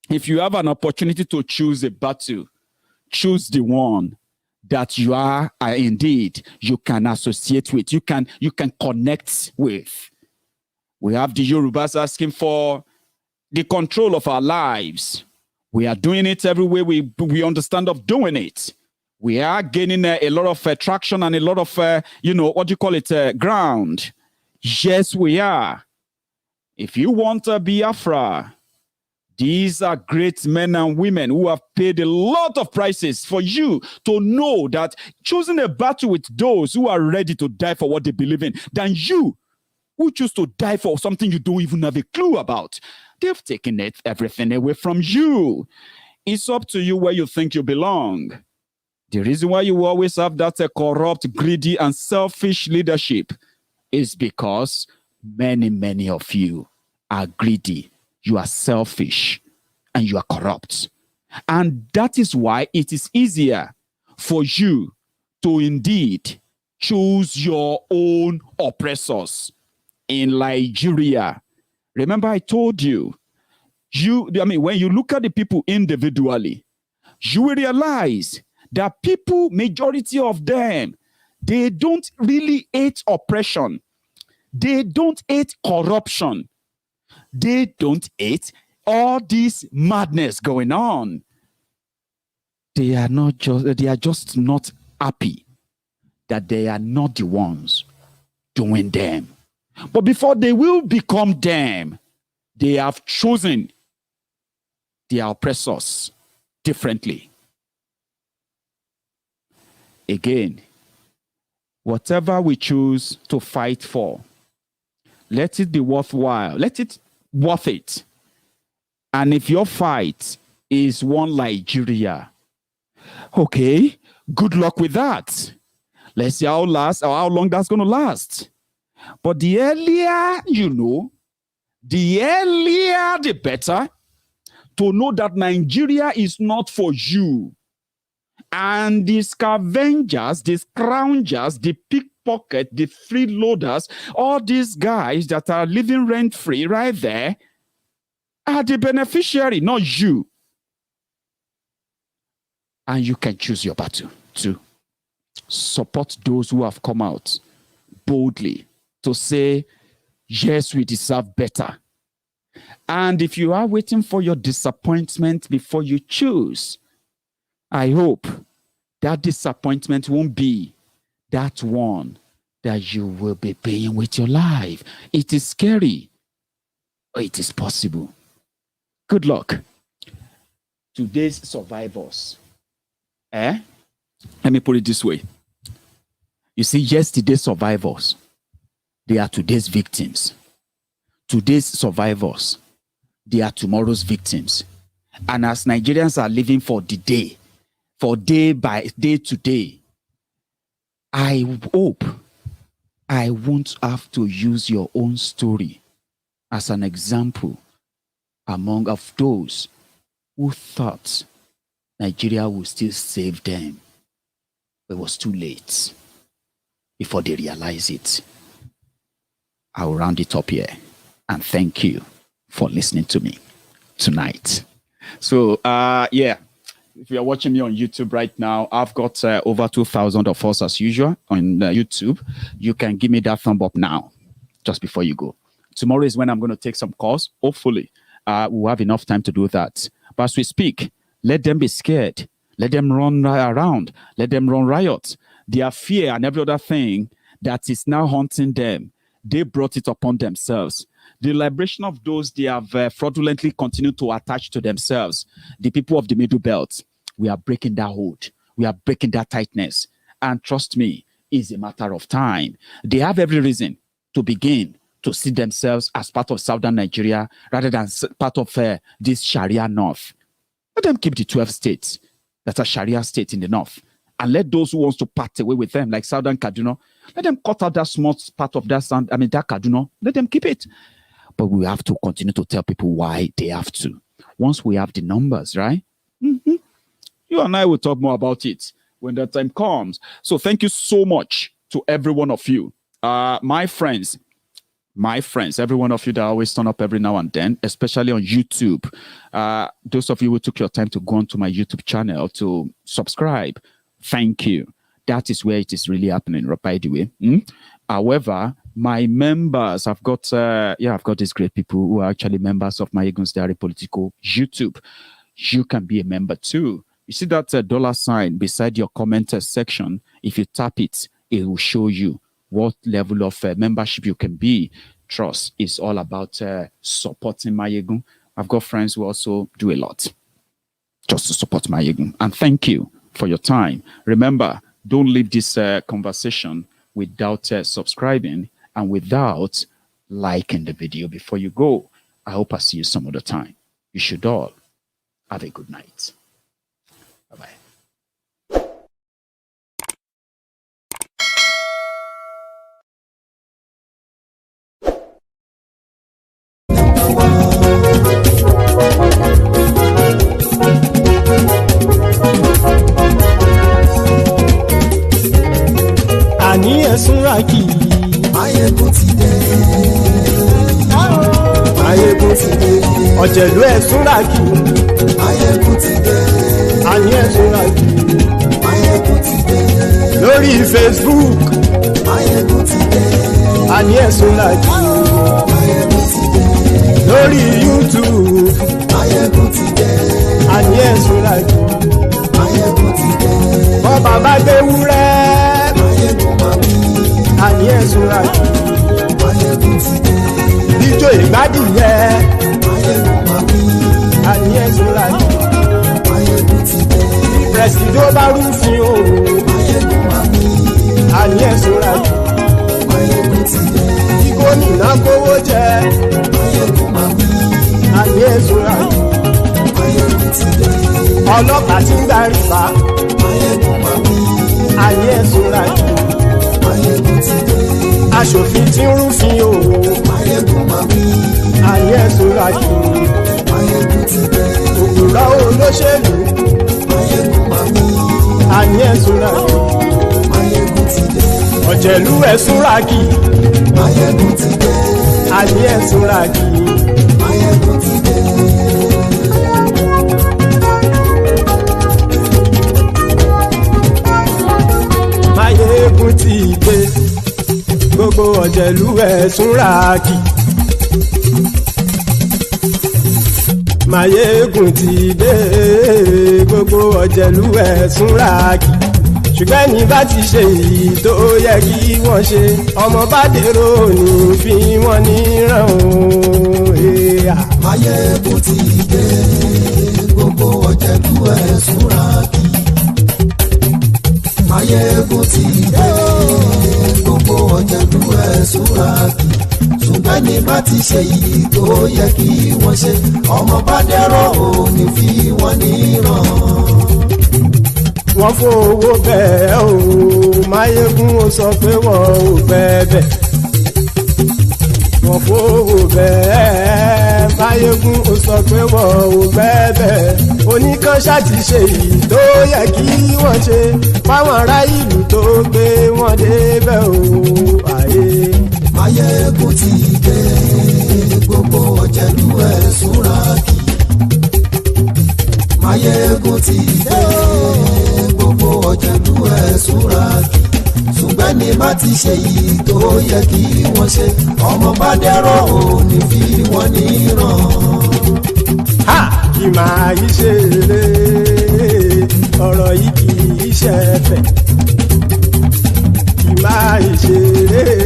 If you have an opportunity to choose a battle, choose the one that you are indeed you can associate with, you can connect with. We have the Yorubas asking for the control of our lives. We are doing it every way we understand of doing it. We are gaining a lot of traction and a lot of ground. Yes, we are. If you want a Biafra, these are great men and women who have paid a lot of prices for you to know that choosing a battle with those who are ready to die for what they believe in than you who choose to die for something you don't even have a clue about. They've taken everything away from you. It's up to you where you think you belong. The reason why you always have that corrupt, greedy, and selfish leadership is because many of you are greedy, you are selfish, and you are corrupt. And that is why it is easier for you to indeed choose your own oppressors. In Nigeria, remember I told you, when you look at the people individually, you will realize that people, majority of them, they don't really hate oppression. They don't hate corruption. They don't hate all this madness going on. They are just not happy that they are not the ones doing them. But before they will become them, they have chosen their oppressors differently. Again, whatever we choose to fight for, let it be worthwhile. Let it worth it. And if your fight is one Nigeria, okay, good luck with that. Let's see how long that's going to last. But the earlier you know, the earlier the better, to know that Nigeria is not for you. And the scavengers, the scroungers, the pickpocket, the freeloaders, all these guys that are living rent-free right there are the beneficiary, not you. And you can choose your battle too. Support those who have come out boldly to say, yes, we deserve better. And if you are waiting for your disappointment before you choose, I hope that disappointment won't be that one that you will be paying with your life. It is scary, but it is possible. Good luck. Today's survivors. Let me put it this way. You see, yesterday's survivors, they are today's victims. Today's survivors, they are tomorrow's victims. And as Nigerians are living for the day, for day by day to day, I hope I won't have to use your own story as an example among of those who thought Nigeria would still save them. But it was too late before they realized it. I'll round it up here and thank you for listening to me tonight. So, yeah. If you're watching me on YouTube right now, I've got over 2,000 of us as usual on YouTube. You can give me that thumb up now, just before you go. Tomorrow is when I'm going to take some calls. Hopefully, we'll have enough time to do that. But as we speak, let them be scared. Let them run around. Let them run riot. Their fear and every other thing that is now haunting them, they brought it upon themselves. The liberation of those they have fraudulently continued to attach to themselves, the people of the Middle Belt, We are breaking that hold. We are breaking that tightness. And trust me, it's a matter of time. They have every reason to begin to see themselves as part of southern Nigeria rather than part of this Sharia North. Let them keep the 12 states that are Sharia states in the north. And let those who wants to part away with them, like southern Kaduna, let them cut out that small part of that that Kaduna. Let them keep it. But we have to continue to tell people why they have to. Once we have the numbers, right? Mm-hmm. You and I will talk more about it when that time comes. So thank you so much to every one of you. My friends, every one of you that always turn up every now and then, especially on YouTube. Those of you who took your time to go onto my YouTube channel to subscribe, thank you. That is where it is really happening, by the way. However, my members, I've got these great people who are actually members of my Egun's Diary Political YouTube. You can be a member too. You see that $sign beside your comment section? If you tap it, it will show you what level of membership you can be. Trust is all about supporting my Egun. I've got friends who also do a lot just to support my Egun. And thank you for your time. Remember, don't leave this conversation without subscribing and without liking the video before you go. I hope I see you some other time. You should all have a good night. Bye-bye. Àní ẹ̀sùn rákì. Máyégún ti dé. Máyégún ti dé. Ọ̀jẹ̀lú ẹ̀sùn rákì. Máyégún ti dé. Àní ẹ̀sùn rákì. Máyégún ti dé. Lórí Facebook. Máyégún ti dé. Àní ẹ̀sùn rákì. Máyégún ti dé. Lórí YouTube. Máyégún ti dé. Àní ẹ̀sùn rákì. Máyégún ti dé. Bọ́ bàbá gbé wúrẹ́. Àní ẹ̀sùn rákì. Máyégún ti dé. Ijó ìgbádìyẹ. Máyégún máa wí. Àní ẹ̀sùn rákì. Máyégún ti dé. Pẹ̀sìdó bá rúfin o. Máyégún máa wí. Àní ẹ̀sùn rákì. Máyégún ti dé. Kí gómìnà kówó jẹ. Máyégún máa wí. Àní ẹ̀sùn rákì. Máyégún ti dé. Ọlọ́pàá tí ń gba rìbá. Máyégún máa wí. Àní ẹ̀sùn rákì. Máyégún ti dé. Aṣòfin tí ń rúfin o. Máyégún máa wí. Àní ẹ̀sùn rákì. Máyégún ti dé. Òpùrọ́ olóṣèlú. Máyégún máa wí. Àní ẹ̀sùn rákì. Máyégún ti dé. Ọ̀jẹ̀lú ẹ̀sùn rákì. Máyégún ti dé. Àní ẹ̀sùn rákì. Máyégún ti dé. Máyégún ti dé. Gbogbo ọ̀jẹ̀lú ẹ̀sùn rákì. Máyégún ti dé. Gbogbo ọ̀jẹ̀lú ẹ̀sùn rákì. Ṣùgbọ́n ní bá ti ṣe èyí tó yẹ kí wọ́n ṣe, ọmọ bá dèrò ní fi wọ́n níran o. Máyégún ti dé. Gbogbo ọ̀jẹ̀lú ẹ̀sùn rákì. Máyégún ti dé. Gbogbo ọ̀jẹ̀lú ẹ̀sùn rákì. Ṣùgbọ́n ní bá ti ṣe èyí tó yẹ kí wọ́n ṣe, ọmọ bá dèrò ní fi wọ́n níran. Wọ́n fowó bẹ́ẹ̀ o. Máyégún ó sọ pé wọ́n ò bẹ́ẹ̀. Wọ́n fowó bẹ́ẹ̀. Máyégún ó sọ pé wọ́n ò bẹ́ẹ̀. Oníkan ṣáàtì ṣe èyí tó yẹ kí wọ́n ṣe fáwọn ará ìlú tó gbé wọn débẹ̀ o. Máyégún ti dé. Gbogbo ọ̀jẹ̀lú ẹ̀sùn rákì. Máyégún ti dé. Gbogbo ọ̀jẹ̀lú ẹ̀sùn rákì. Ṣùgbọ́n ní bá ti ṣe yìí tó yẹ kí wọ́n ṣe, ọmọ bá dẹ́rọ̀ ò ní fi wọ́n níran. Kì máa yí ṣe eré, ọ̀rọ̀ yìí kì í ṣe ẹ̀fẹ̀. Kì máa yí ṣe eré,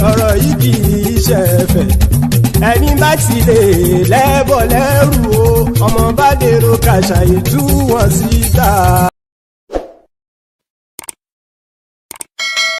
ọ̀rọ̀ yìí kì í ṣe ẹ̀fẹ̀. ẹni bá ti lè lẹ́bọ̀ lẹ́rù o ọmọ bá dèrò kàṣà ìtú wọn síta.